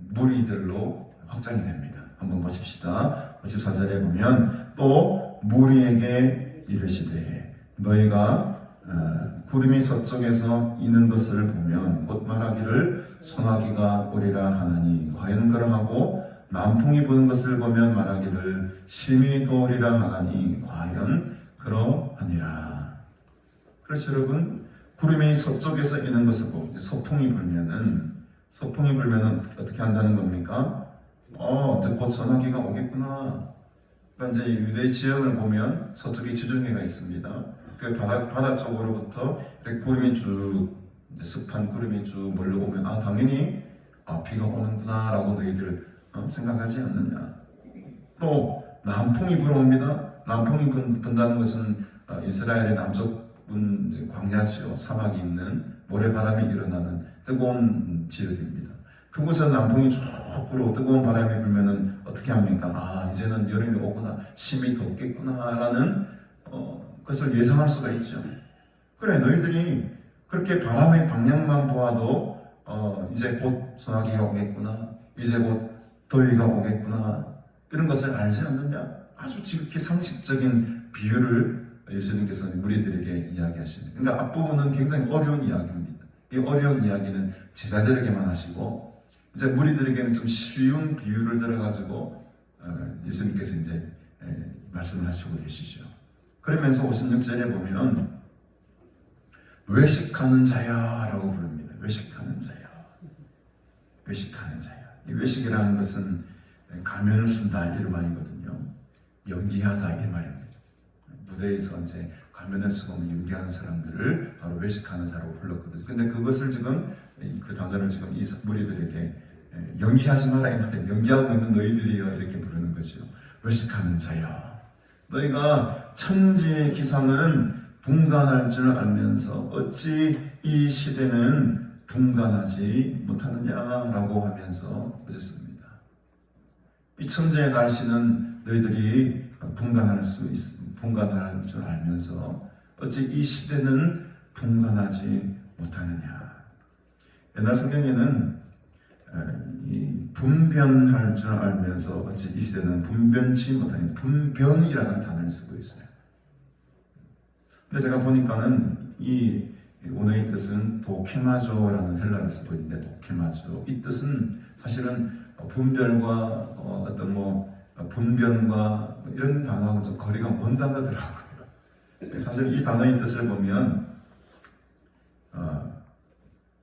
S1: 무리들로 확장이 됩니다. 한번 보십시다. 54절에 보면 또 무리에게 이르시되 너희가 구름이 서쪽에서 이는 것을 보면 곧 말하기를 소나기가 오리라 하나니 과연 그러하고 남풍이 부는 것을 보면 말하기를 심히 도우리라 하나니 과연 그러하니라. 그렇죠, 여러분. 구름이 서쪽에서 이는 것을 보고 서풍이 불면은 어떻게 한다는 겁니까? 곧 소나기가 오겠구나. 그러니까 이제 유대 지형을 보면 서쪽에 지중해가 있습니다. 그 바다 쪽으로부터 이렇게 구름이 쭉 습한 구름이 쭉 몰려오면 당연히 비가 오는구나라고 너희들 생각하지 않느냐. 또 남풍이 불어옵니다. 남풍이 분다는 것은 이스라엘의 남쪽 광야지요, 사막이 있는 모래바람이 일어나는 뜨거운 지역입니다. 그곳에서 남풍이 쭉 불어 뜨거운 바람이 불면은 어떻게 합니까? 이제는 여름이 오구나, 심히 덥겠구나라는 것을 예상할 수가 있죠. 그래, 너희들이 그렇게 바람의 방향만 보아도 이제 곧 소나기가 오겠구나, 이제 곧 더위가 오겠구나, 이런 것을 알지 않느냐? 아주 지극히 상식적인 비유를 예수님께서는 우리들에게 이야기하십니다. 그러니까 앞부분은 굉장히 어려운 이야기입니다. 이 어려운 이야기는 제자들에게만 하시고, 이제 무리들에게는 좀 쉬운 비유를 들어가지고 예수님께서 이제 말씀을 하시고 계시죠. 그러면서 56절에 보면 외식하는 자야라고 부릅니다. 외식하는 자야. 외식하는 자야. 이 외식이라는 것은 가면을 쓴다 이런 말이거든요. 연기하다 이 말입니다. 무대에서 이제 가면을 쓰고 연기하는 사람들을 바로 외식하는 자라고 불렀거든요. 근데 그것을 지금 그 단어를 지금 이 무리들에게 연기하지 마라 이 말이에요. 연기하고 있는 너희들이여 이렇게 부르는 거죠. 외식하는 자야. 너희가 천지의 기상은 분간할 줄 알면서 어찌 이 시대는 분간하지 못하느냐라고 하면서 보셨습니다. 이 천지의 날씨는 너희들이 분간할 줄 알면서 어찌 이 시대는 분간하지 못하느냐. 옛날 성경에는 이 분변할 줄 알면서 어찌 이 시대는 분변치 못하는 분변이라는 단어를 쓰고 있어요. 근데 제가 보니까는 이 오늘의 뜻은 도케마조라는 헬라를 쓰고 있는데, 도케마조 이 뜻은 사실은 분별과 분변과 이런 단어하고 좀 거리가 먼 단어더라고요. 사실 이 단어의 뜻을 보면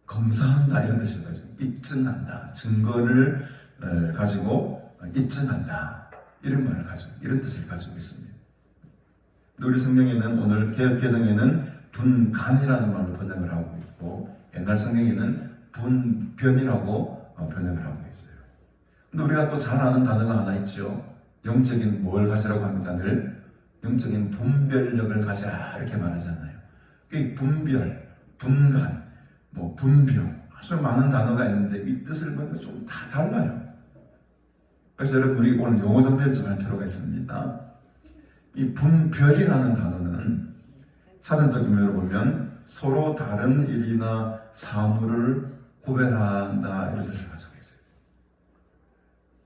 S1: 검사한다 이런 뜻을 가지고 입증한다, 증거를 가지고 입증한다 이런 말을 가지고 이런 뜻을 가지고 있습니다. 우리 성경에는 오늘 개혁개정에는 분간이라는 말로 번역을 하고 있고, 옛날 성경에는 분변이라고 번역을 하고 있어요. 근데 우리가 또 잘 아는 단어가 하나 있죠. 영적인 뭘 가지라고 합니까? 늘 영적인 분별력을 가지라 이렇게 말하잖아요. 그 분별, 분간, 분별 아주 많은 단어가 있는데 이 뜻을 보니까 좀 다 달라요. 그래서 여러분 우리 오늘 용어 정리를 좀 할 필요가 있습니다. 이 분별이라는 단어는 사전적 의미로 보면 서로 다른 일이나 사물을 구별한다 이런 뜻을 가지고 있어요.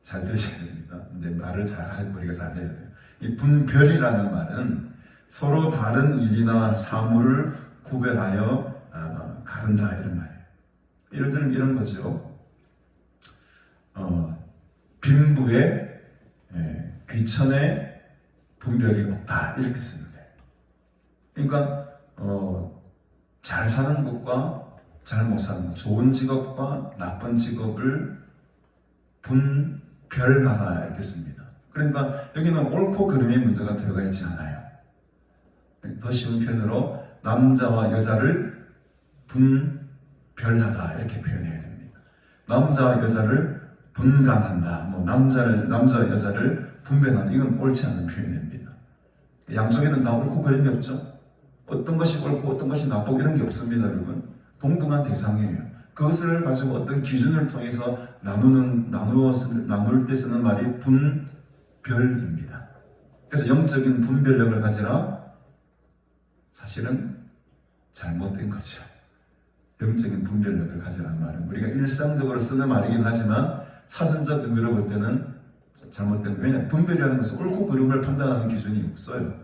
S1: 잘 들으셔야 됩니다. 이제 말을 우리가 잘 해야 돼요. 이 분별이라는 말은 서로 다른 일이나 사물을 구별하여 가른다 이런 말이에요. 예를 들면 이런 거죠. 빈부의 귀천의 분별이 없다 이렇게 쓰는 거예요. 그러니까 잘 사는 것과 잘 못 사는 것, 좋은 직업과 나쁜 직업을 분별하다 이렇게 씁니다. 그러니까 여기는 옳고 그름의 문제가 들어가 있지 않아요. 더 쉬운 표현으로 남자와 여자를 분별하다 이렇게 표현해야 됩니다. 남자와 여자를 분간한다, 남자와 여자를 분별한다, 이건 옳지 않은 표현입니다. 양쪽에는 다 옳고 그름이 없죠. 어떤 것이 옳고 어떤 것이 나쁘고 이런 게 없습니다, 여러분. 동등한 대상이에요. 그것을 가지고 어떤 기준을 통해서 나눌 때 쓰는 말이 분별입니다. 그래서 영적인 분별력을 가지라, 사실은 잘못된 거죠. 영적인 분별력을 가지라는 말은 우리가 일상적으로 쓰는 말이긴 하지만 사전적 의미로 볼 때는 잘못된 거예요. 왜냐하면 분별이라는 것은 옳고 그름을 판단하는 기준이 없어요.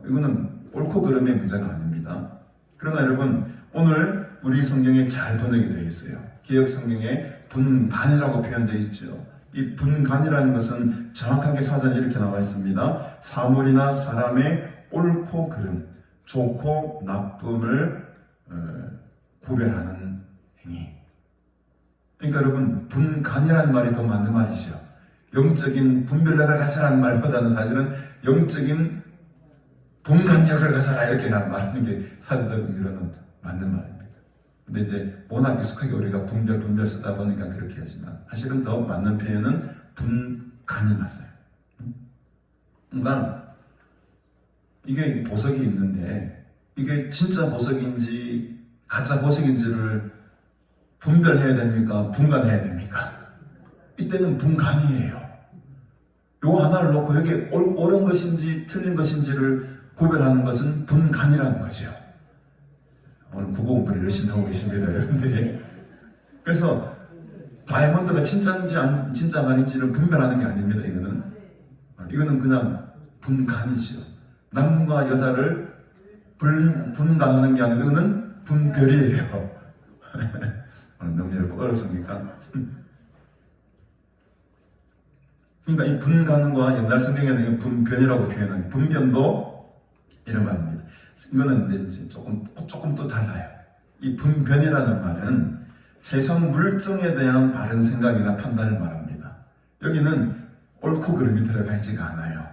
S1: 이거는 옳고 그름의 문제가 아닙니다. 그러나 여러분 오늘 우리 성경에 잘 번역이 되어 있어요. 개역 성경에 분간이라고 표현되어 있죠. 이 분간이라는 것은 정확하게 사전에 이렇게 나와 있습니다. 사물이나 사람의 옳고 그름, 좋고 나쁨을 구별하는 행위. 그러니까 여러분, 분간이라는 말이 더 맞는 말이죠. 영적인 분별력을 가져라는 말보다는 사실은 영적인 분간력을 가져라 이렇게 말하는 게 사전적 의미로는 맞는 말입니다. 근데 이제 워낙 익숙하게 우리가 분별 쓰다 보니까 그렇게 하지만 사실은 더 맞는 표현은 분간이 맞아요. 그러니까 이게 보석이 있는데 이게 진짜 보석인지 가짜 보석인지를 분별해야 됩니까? 분간해야 됩니까? 이때는 분간이에요. 요 하나를 놓고 여기 옳은 것인지 틀린 것인지를 구별하는 것은 분간이라는 거죠. 오늘 국어 공부를 열심히 하고 계십니다, 여러분들이. 그래서 다이아몬드가 진짜인지 진짜 아닌지를 분별하는 게 아닙니다. 이거는 그냥 분간이지요. 남과 여자를 분간하는 게 아니고 이거는 분별이에요. 너무 어렵습니까? 그러니까 이 분간과 옛날 성경에는 분변이라고 표현하는 분변도 이런 말입니다. 이거는 이제 조금 또 달라요. 이 분변이라는 말은 세상 물정에 대한 바른 생각이나 판단을 말합니다. 여기는 옳고 그름이 들어가 있지가 않아요.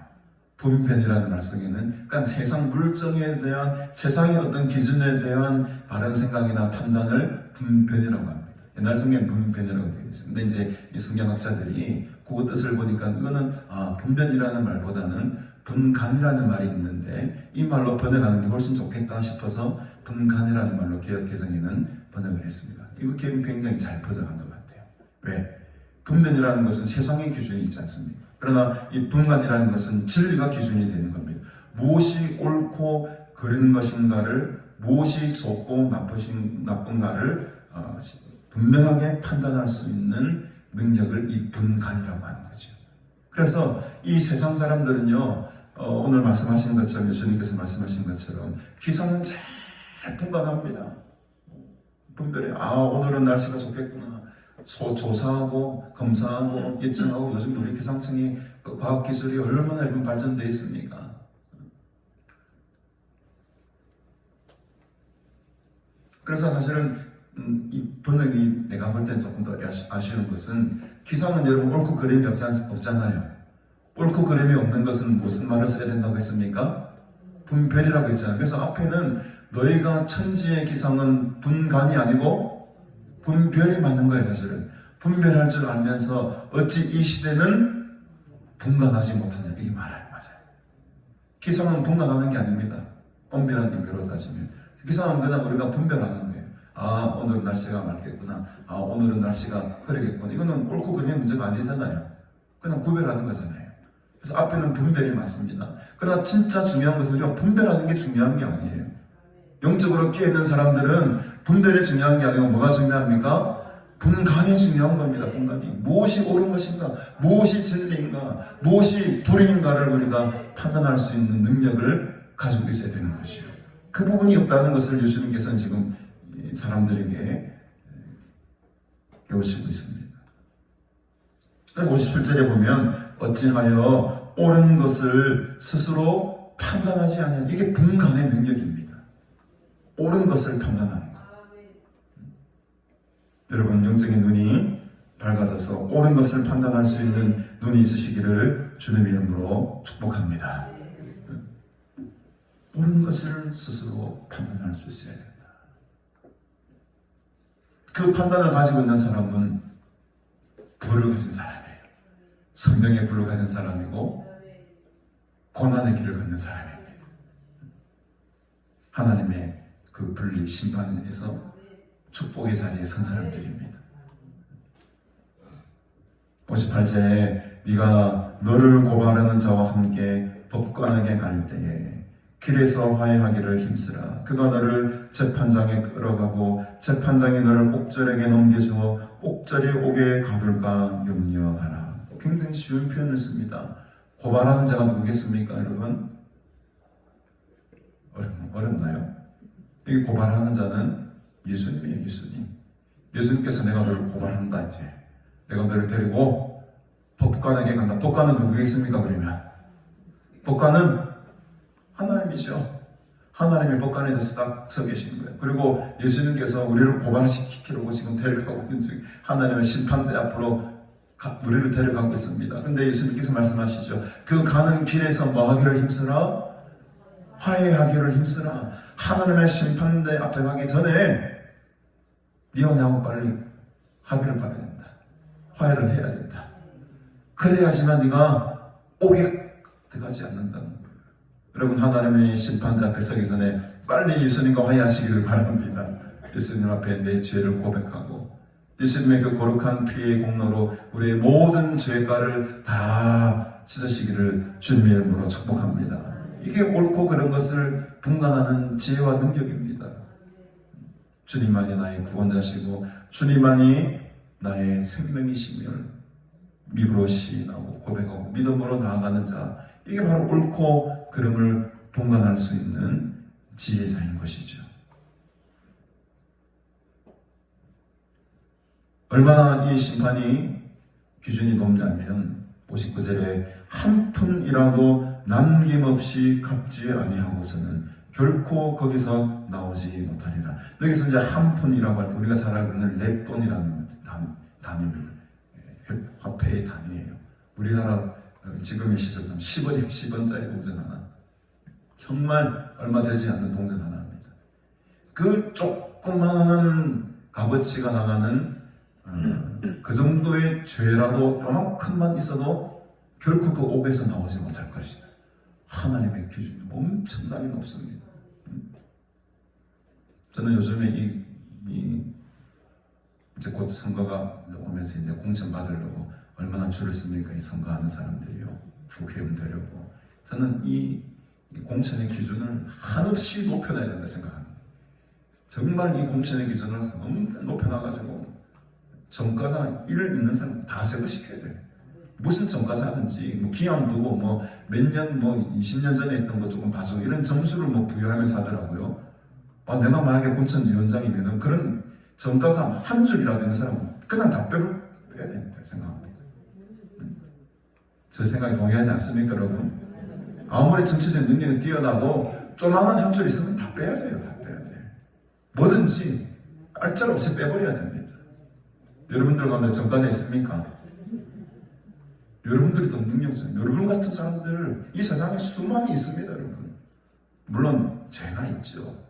S1: 분변이라는 말 속에는 그러니까 세상 물정에 대한 세상의 어떤 기준에 대한 바른 생각이나 판단을 분변이라고 합니다. 옛날 성경엔 분변이라고 되어 있습니다. 근데 이제 이 성경학자들이 그 뜻을 보니까 이거는 분변이라는 말보다는 분간이라는 말이 있는데 이 말로 번역하는 게 훨씬 좋겠다 싶어서 분간이라는 말로 개역개정에는 번역을 했습니다. 이거 굉장히 잘 번역한 것 같아요. 왜? 분변이라는 것은 세상의 기준이 있지 않습니까? 그러나 이 분간이라는 것은 진리가 기준이 되는 겁니다. 무엇이 옳고 그른 것인가를, 무엇이 좋고 나쁜가를 분명하게 판단할 수 있는 능력을 이 분간이라고 하는 거죠. 그래서 이 세상 사람들은요, 오늘 말씀하신 것처럼, 예수님께서 말씀하신 것처럼 기상은 잘 분간합니다. 분별해. 오늘은 날씨가 좋겠구나. 조사하고 검사하고 예측하고 요즘 우리 기상청이 과학기술이 얼마나 이런 발전되어 있습니까? 그래서 사실은 이 번역이 내가 볼 때는 조금 더 아쉬운 것은 기상은 여러분 옳고 그름이 없잖아요. 옳고 그름이 없는 것은 무슨 말을 써야 된다고 했습니까? 분별이라고 했잖아요. 그래서 앞에는 너희가 천지의 기상은 분간이 아니고 분별이 맞는 거예요. 사실은 분별할 줄 알면서 어찌 이 시대는 분간하지 못하냐, 이게 맞아요. 기상은 분간하는 게 아닙니다. 엄밀한 의미로 따지면 기상은 그냥 우리가 분별하는 거예요. 오늘은 날씨가 맑겠구나, 오늘은 날씨가 흐리겠구나. 이거는 옳고 그름의 문제가 아니잖아요. 그냥 구별하는 거잖아요. 그래서 앞에는 분별이 맞습니다. 그러나 진짜 중요한 것은 우리가 분별하는 게 중요한 게 아니에요. 영적으로 깨어있는 사람들은 분별이 중요한 게 아니고 뭐가 중요합니까? 분간이 중요한 겁니다. 분간이. 무엇이 옳은 것인가, 무엇이 진리인가, 무엇이 불의인가를 우리가 판단할 수 있는 능력을 가지고 있어야 되는 것이요. 그 부분이 없다는 것을 예수님께서는 지금 사람들에게 배우시고 있습니다. 57절에 보면 어찌하여 옳은 것을 스스로 판단하지 않냐. 이게 분간의 능력입니다. 옳은 것을 판단하는 것. 여러분, 영적인 눈이 밝아져서 옳은 것을 판단할 수 있는 눈이 있으시기를 주님의 이름으로 축복합니다. 옳은 것을 스스로 판단할 수 있어야 된다. 그 판단을 가지고 있는 사람은 불을 가진 사람이에요. 성령의 불을 가진 사람이고 고난의 길을 걷는 사람입니다. 하나님의 그 분리 심판에서 축복의 자리에 선 사람들입니다. 58절에 네가 너를 고발하는 자와 함께 법관에게 갈 때에 길에서 화해하기를 힘쓰라. 그가 너를 재판장에 끌어가고 재판장이 너를 옥절에게 넘겨주어 옥절이 옥에 가둘까 염려하라. 굉장히 쉬운 표현을 씁니다. 고발하는 자가 누구겠습니까, 여러분? 어렵나요? 이 고발하는 자는 예수님이에요. 예수님께서 내가 너를 고발한다, 이제 내가 너를 데리고 법관에게 간다. 법관은 누구겠습니까? 그러면 법관은 하나님이죠. 하나님의 법관에 대해서 딱 서 계시는 거예요. 그리고 예수님께서 우리를 고발시키려고 지금 데려가고 있는 중 하나님의 심판대 앞으로 우리를 데려가고 있습니다. 근데 예수님께서 말씀하시죠. 그 가는 길에서 뭐 하기를 힘쓰라? 화해하기를 힘쓰라. 하나님의 심판대 앞에 가기 전에 네와 나하고 빨리 합의를 봐야 된다. 화해를 해야 된다. 그래야지만 네가 옥에 들어가지 않는다는 거예요. 여러분, 하나님의 심판대 앞에 서기 전에 빨리 예수님과 화해하시기를 바랍니다. 예수님 앞에 내 죄를 고백하고 예수님의 그 거룩한 피의 공로로 우리의 모든 죄가를 다 씻으시기를 주님의 이름으로 축복합니다. 이게 옳고 그런 것을 분간하는 지혜와 능력입니다. 주님만이 나의 구원자시고 주님만이 나의 생명이심을 입으로 시인하고 고백하고 믿음으로 나아가는 자, 이게 바로 옳고 그름을 분간할 수 있는 지혜자인 것이죠. 얼마나 이 심판이 기준이 높냐면 59절에 한 푼이라도 남김없이 갚지 아니하고서는 결코 거기서 나오지 못하리라. 여기서 이제 한 푼이라고 할 때 우리가 잘 알고 있는 렛돈이라는 단위입니다. 화폐의 단위예요. 우리나라 지금의 시설은 10원, 10원짜리 동전 하나, 정말 얼마 되지 않는 동전 하나입니다. 그 조그마한 값어치가 나가는 그 정도의 죄라도 요만큼만 있어도 결코 그 옥에서 나오지 못할 것이다. 하나님의 기준이 엄청나게 높습니다. 저는 요즘에 이제 곧 선거가 오면서 이제 공천 받으려고 얼마나 줄을 씁니까? 이 선거하는 사람들이요. 국회의원 되려고. 저는 이 공천의 기준을 한없이 높여놔야 된다 생각합니다. 정말 이 공천의 기준을 너무 높여놔가지고 전과자 일을 있는 사람 다 제거시켜야 돼요. 무슨 전과자 하든지 뭐 기한 두고 뭐 몇 년 뭐 20년 전에 있던 거 조금 봐주고 이런 점수를 뭐 부여하면서 하더라고요. 내가 만약에 공천위원장이면은 그런 전과자 한 줄이라도 있는 사람은 그냥 다 빼야 됩니다 생각합니다. 저 생각에 동의하지 않습니까, 여러분? 아무리 정치적 능력이 뛰어나도 조만한 한 줄 있으면 다 빼야 돼요. 다 빼야 돼요. 뭐든지 알짤없이 빼버려야 됩니다. 여러분들 가운데 전과자 있습니까? 여러분들이 더 능력자예요. 여러분 같은 사람들 이 세상에 수많이 있습니다, 여러분. 물론 죄가 있죠.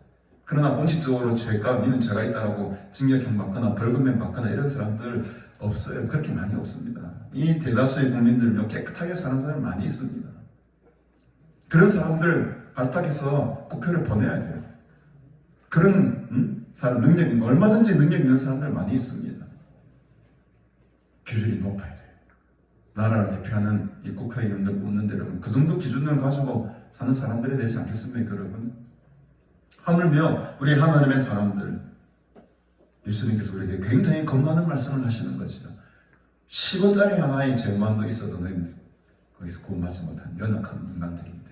S1: 그러나 공식적으로 니는 죄가 있다라고 징역형 받거나 벌금형 받거나 이런 사람들 없어요. 그렇게 많이 없습니다. 이 대다수의 국민들은요, 깨끗하게 사는 사람 많이 있습니다. 그런 사람들 발탁해서 국회를 보내야 돼요. 그런 사람 얼마든지 능력 있는 사람들 많이 있습니다. 기준이 높아야 돼요. 나라를 대표하는 이 국회의원들 뽑는 데 여러분, 그 정도 기준을 가지고 사는 사람들이 되지 않겠습니까, 여러분? 하물며 우리 하나님의 사람들, 예수님께서 우리에게 굉장히 겁나는 말씀을 하시는 거죠. 10원짜리 하나의 죄만도 있어도 너희는 거기서 구원받지 못한 연약한 인간들인데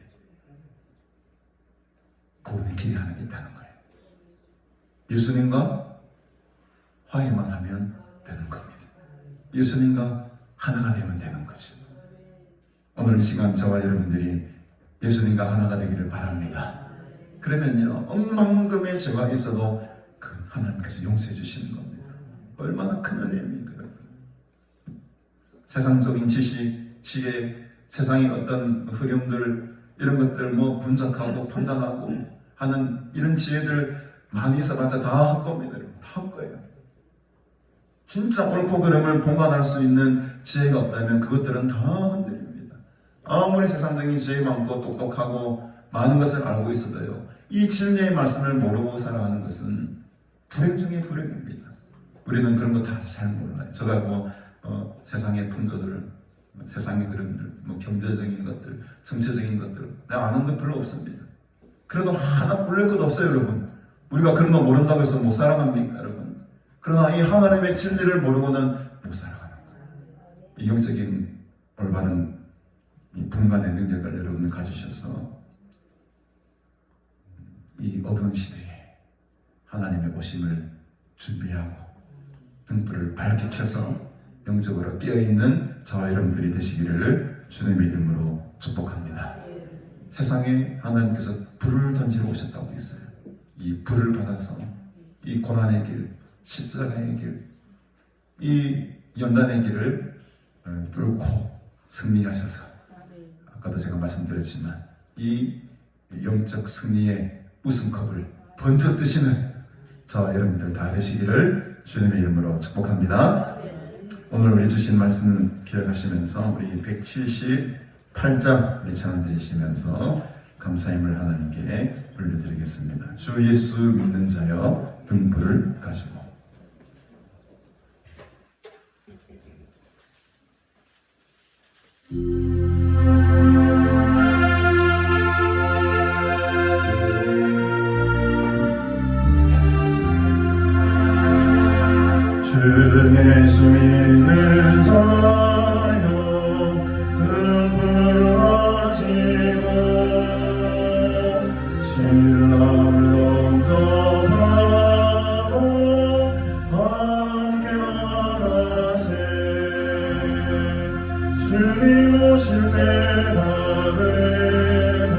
S1: 구원의 길이 하나 있다는 거예요. 예수님과 화해만 하면 되는 겁니다. 예수님과 하나가 되면 되는 거죠. 오늘 이 시간 저와 여러분들이 예수님과 하나가 되기를 바랍니다. 그러면요, 억만금의 죄가 있어도 그 하나님께서 용서해 주시는 겁니다. 얼마나 큰 은혜입니까, 여러분? 세상적인 지식, 지혜, 세상의 어떤 흐름들, 이런 것들 뭐 분석하고 판단하고 하는 이런 지혜들 많이 있어봤자 다 할 겁니다, 여러분. 다 할 거예요. 진짜 옳고 그름을 봉안할 수 있는 지혜가 없다면 그것들은 다 흔들립니다. 아무리 세상적인 지혜 많고 똑똑하고 많은 것을 알고 있어도요, 이 진리의 말씀을 모르고 살아가는 것은 불행 중에 불행입니다. 우리는 그런 거 다 잘 몰라요. 제가 세상의 풍조들, 세상의 그런 뭐 경제적인 것들, 정치적인 것들 내가 아는 것 별로 없습니다. 그래도 하나 꿀릴 것 없어요, 여러분. 우리가 그런 거 모른다고 해서 못 살아갑니까, 여러분? 그러나 이 하나님의 진리를 모르고는 못 살아가는 거예요. 이 영적인 올바른 이 분간의 능력을 여러분 가지셔서 이 어두운 시대에 하나님의 오심을 준비하고 등불을 밝게 켜서 영적으로 깨어있는 저와 여러분들이 되시기를 주님의 이름으로 축복합니다. 세상에 하나님께서 불을 던지러 오셨다고 했어요. 이 불을 받아서 이 고난의 길, 십자가의 길, 이 연단의 길을 뚫고 승리하셔서 아까도 제가 말씀드렸지만 이 영적 승리의 우승컵을 번쩍 드시는 저와 여러분들 다 되시기를 주님의 이름으로 축복합니다. 오늘 우리 주신 말씀 기억하시면서 우리 178장 우리 찬양 드리시면서 감사임을 하나님께 올려드리겠습니다. 주 예수 믿는 자여 등불을 가지고. 주 예수 믿는 자여 등불 가지고 신랑을 영접하고 함께 나가세. 주님 오실 때가 되고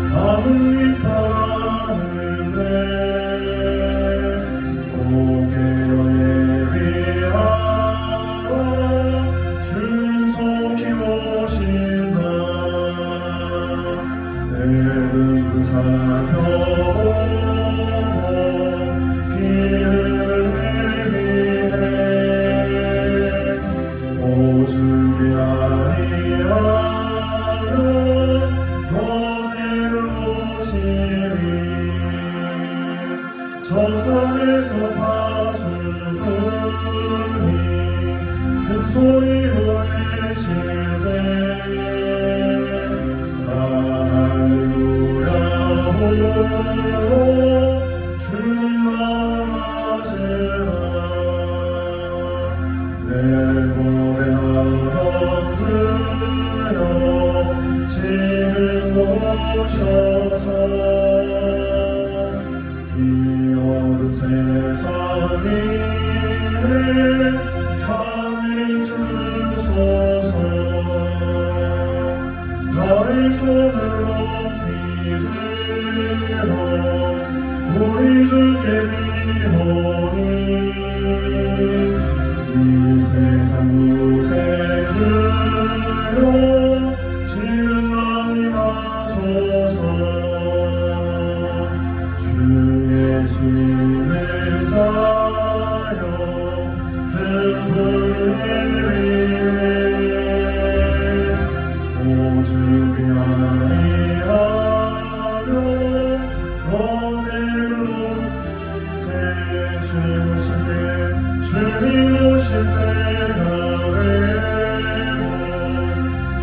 S1: 나뭇잎 바라는데 주님 속히 오신다. 내 등불 살펴보고 길을 내리네. 오 준비하리하면 너희를 오시리. 저 산에서 파수꾼이 큰 소리로 외칠 때 할렐루야 홀로 주님 나아제라. 내 노래하던 주여 지금 오셔서 이 어두운 세상 위에 참이 주소서. 나의 손을 높이 들어 우리 주께 비오니. 이 세상 구세주여 지금 나님하소서. 주 예수 믿는 자여 등불 내리네. 오 준비하리하며 너희를 새 주님 오실 때 주님 오실 때가 되고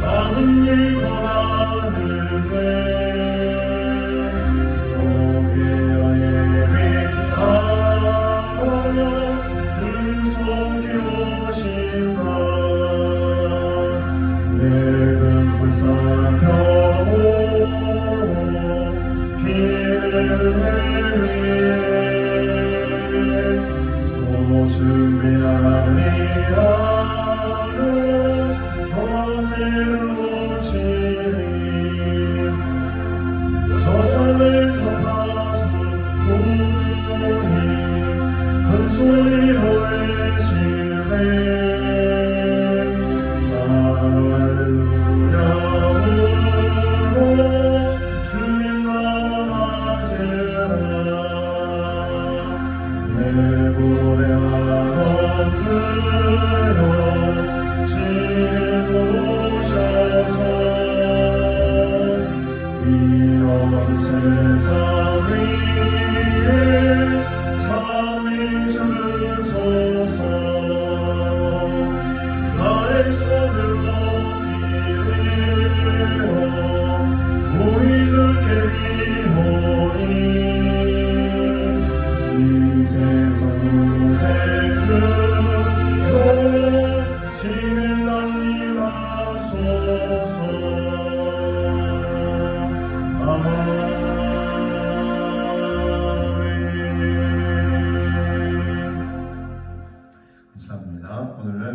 S1: 나뭇잎 거하는데 오게여 예비하여 주님 속히 오신다. 내 등불 살펴보고 길을 내리네. 오 준비하리하며 너희를 오시리. 저 산에서 파수꾼이 큰 소리로 외칠 때 할렐루야 홀로 주님 나아제라. 내 노래하던 주여 지금 오셔서 이 어두운 세상 위에 참이 주소서. 나의 손을 높이 들어 우리 주께 비오니. 이 세상 구세주여 지금 나님하소서. 아멘. 감사합니다. 오늘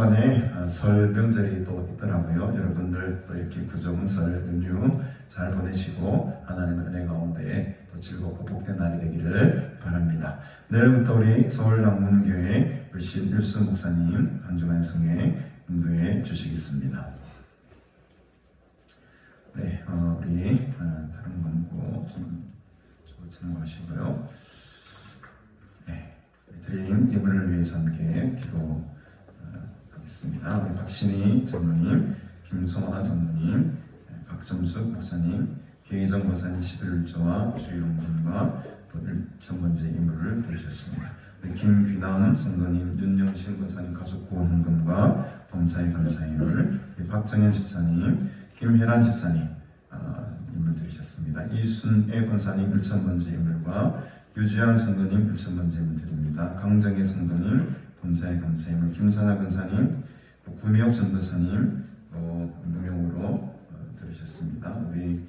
S1: 주간에 설 명절이 또 있더라고요. 여러분들 또 이렇게 구정 설 연휴 잘 보내시고 하나님의 은혜 가운데 또 즐겁고 복된 날이 되기를 바랍니다. 내일부터 우리 서울남문교회 우리 신일수 목사님 한 주간 성에 인도해 주시겠습니다. 네, 우리 다른 광고 좀 진행하시고요. 네, 드림 예물을 위해서 함께 기도하겠습니다. 우리 박신희 장로님, 김성화 장로님, 박점숙 목사님, 계희정 목사님 11조와 주일홍군과 또 1,000번째 예물을 드리셨습니다. 우리 김귀남 성도님, 윤영신 권사님 가족 구원 헌금과 범사에 감사의 예물, 박정현 집사님, 김혜란 집사님 예물 드리셨습니다. 이순애 권사님 1,000번째 예물과 유주한 성도님 1,000번째 예물 드립니다. 강정혜 성도님 범사에 감사의 예물, 김선아 권사님, 또 구미옥 전도사님 무명으로 드리셨습니다. 우리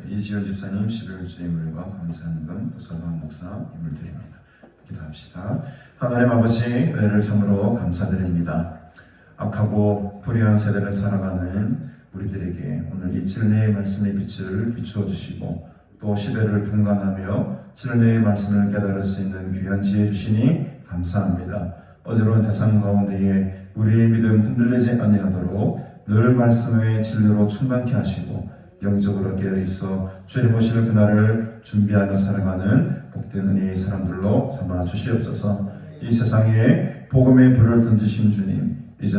S1: 이지연 집사님 11주 예물과 감사헌금, 또 서강 목사 예물 드립니다. 기도합시다. 하나님 아버지, 은혜를 참으로 감사드립니다. 악하고 불의한 세대를 살아가는 우리들에게 오늘 이 진리의 말씀의 빛을 비추어 주시고 또 시대를 분간하며 진리의 말씀을 깨달을 수 있는 귀한 지혜 주시니 감사합니다. 어제로운 세상 가운데에 우리의 믿음 흔들리지 아니하도록 늘 말씀의 진리로 충만케 하시고 영적으로 깨어있어 주님 오실 그날을 준비하며 살아가는 복된 은혜의 사람들로 삼아 주시옵소서. 이 세상에 복음의 불을 던지신 주님, 이제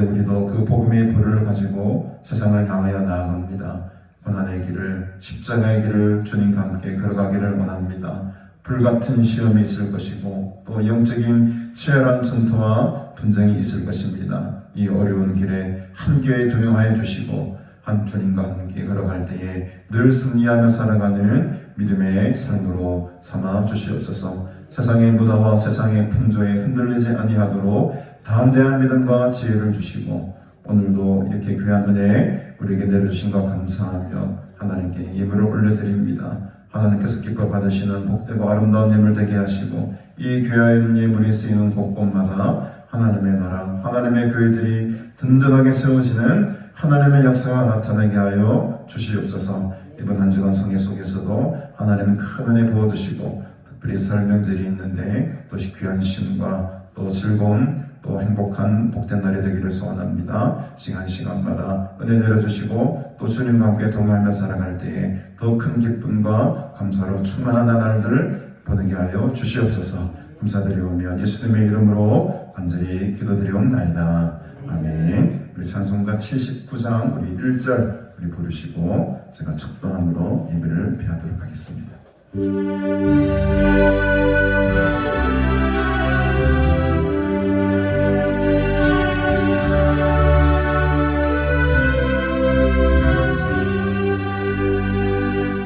S1: 우리도 그 복음의 불을 가지고 세상을 향하여 나아갑니다. 고난의 길을, 십자가의 길을 주님과 함께 걸어가기를 원합니다. 불같은 시험이 있을 것이고 또 영적인 치열한 전투와 분쟁이 있을 것입니다. 이 어려운 길에 함께 동행하여 주시고 한 주님과 함께 걸어갈 때에 늘 승리하며 살아가는 믿음의 삶으로 삼아 주시옵소서. 세상의 문화와 세상의 풍조에 흔들리지 아니하도록 담대한 믿음과 지혜를 주시고 오늘도 이렇게 귀한 은혜 우리에게 내려주신 것 감사하며 하나님께 예물을 올려드립니다. 하나님께서 기뻐 받으시는 복되고 아름다운 예물 되게 하시고 이 귀한 예물이 쓰이는 곳곳마다 하나님의 나라, 하나님의 교회들이 든든하게 세워지는 하나님의 역사가 나타나게 하여 주시옵소서. 이번 한 주간 성회 속에서도 하나님은 큰 은혜 부어주시고 특별히 설 명절이 있는데 또 귀한 쉼과 또 즐거운 또 행복한 복된 날이 되기를 소원합니다. 시간마다 은혜 내려주시고 또 주님과 함께 동행하며 살아갈 때에 더 큰 기쁨과 감사로 충만한 날들을 보내게 하여 주시옵소서. 감사드리오며 예수님의 이름으로 간절히 기도드리옵나이다. 아멘. 우리 찬송가 79장 우리 1절 우리 부르시고 제가 축도함으로 예배를 배하도록 하겠습니다.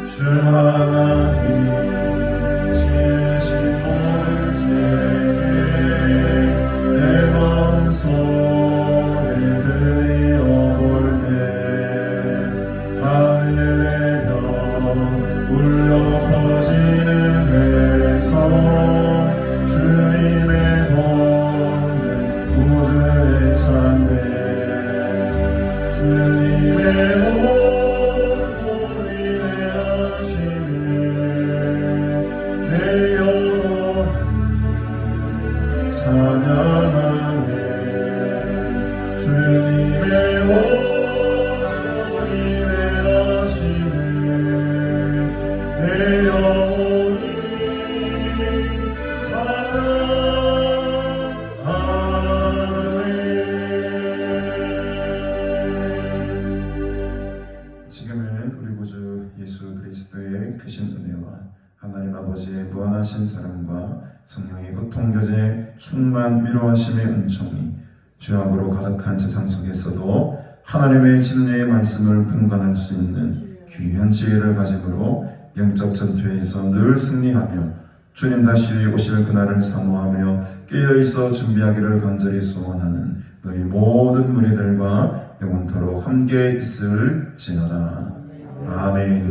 S1: 주 하나님 지으신 온 세계 내 마음속에 그리워볼 때 하늘 내려 울려 퍼지는 회성 주님의 본능 우주에 찬네 주님의 찬양하네 주님의 온전히 내 하시네 내 영혼이 찬양하네. 지금은 우리 구주 예수 그리스도의 크신 은혜와 하나님 아버지의 무한하신 사랑과 성령의 고통교제 충만 위로하심의 은총이 죄악으로 가득한 세상 속에서도 하나님의 진리의 말씀을 분간할 수 있는 귀한 지혜를 가짐으로 영적 전투에서 늘 승리하며 주님 다시 오실 그날을 사모하며 깨어있어 준비하기를 간절히 소원하는 너희 모든 무리들과 영원토록 함께 있을지어다. 아멘.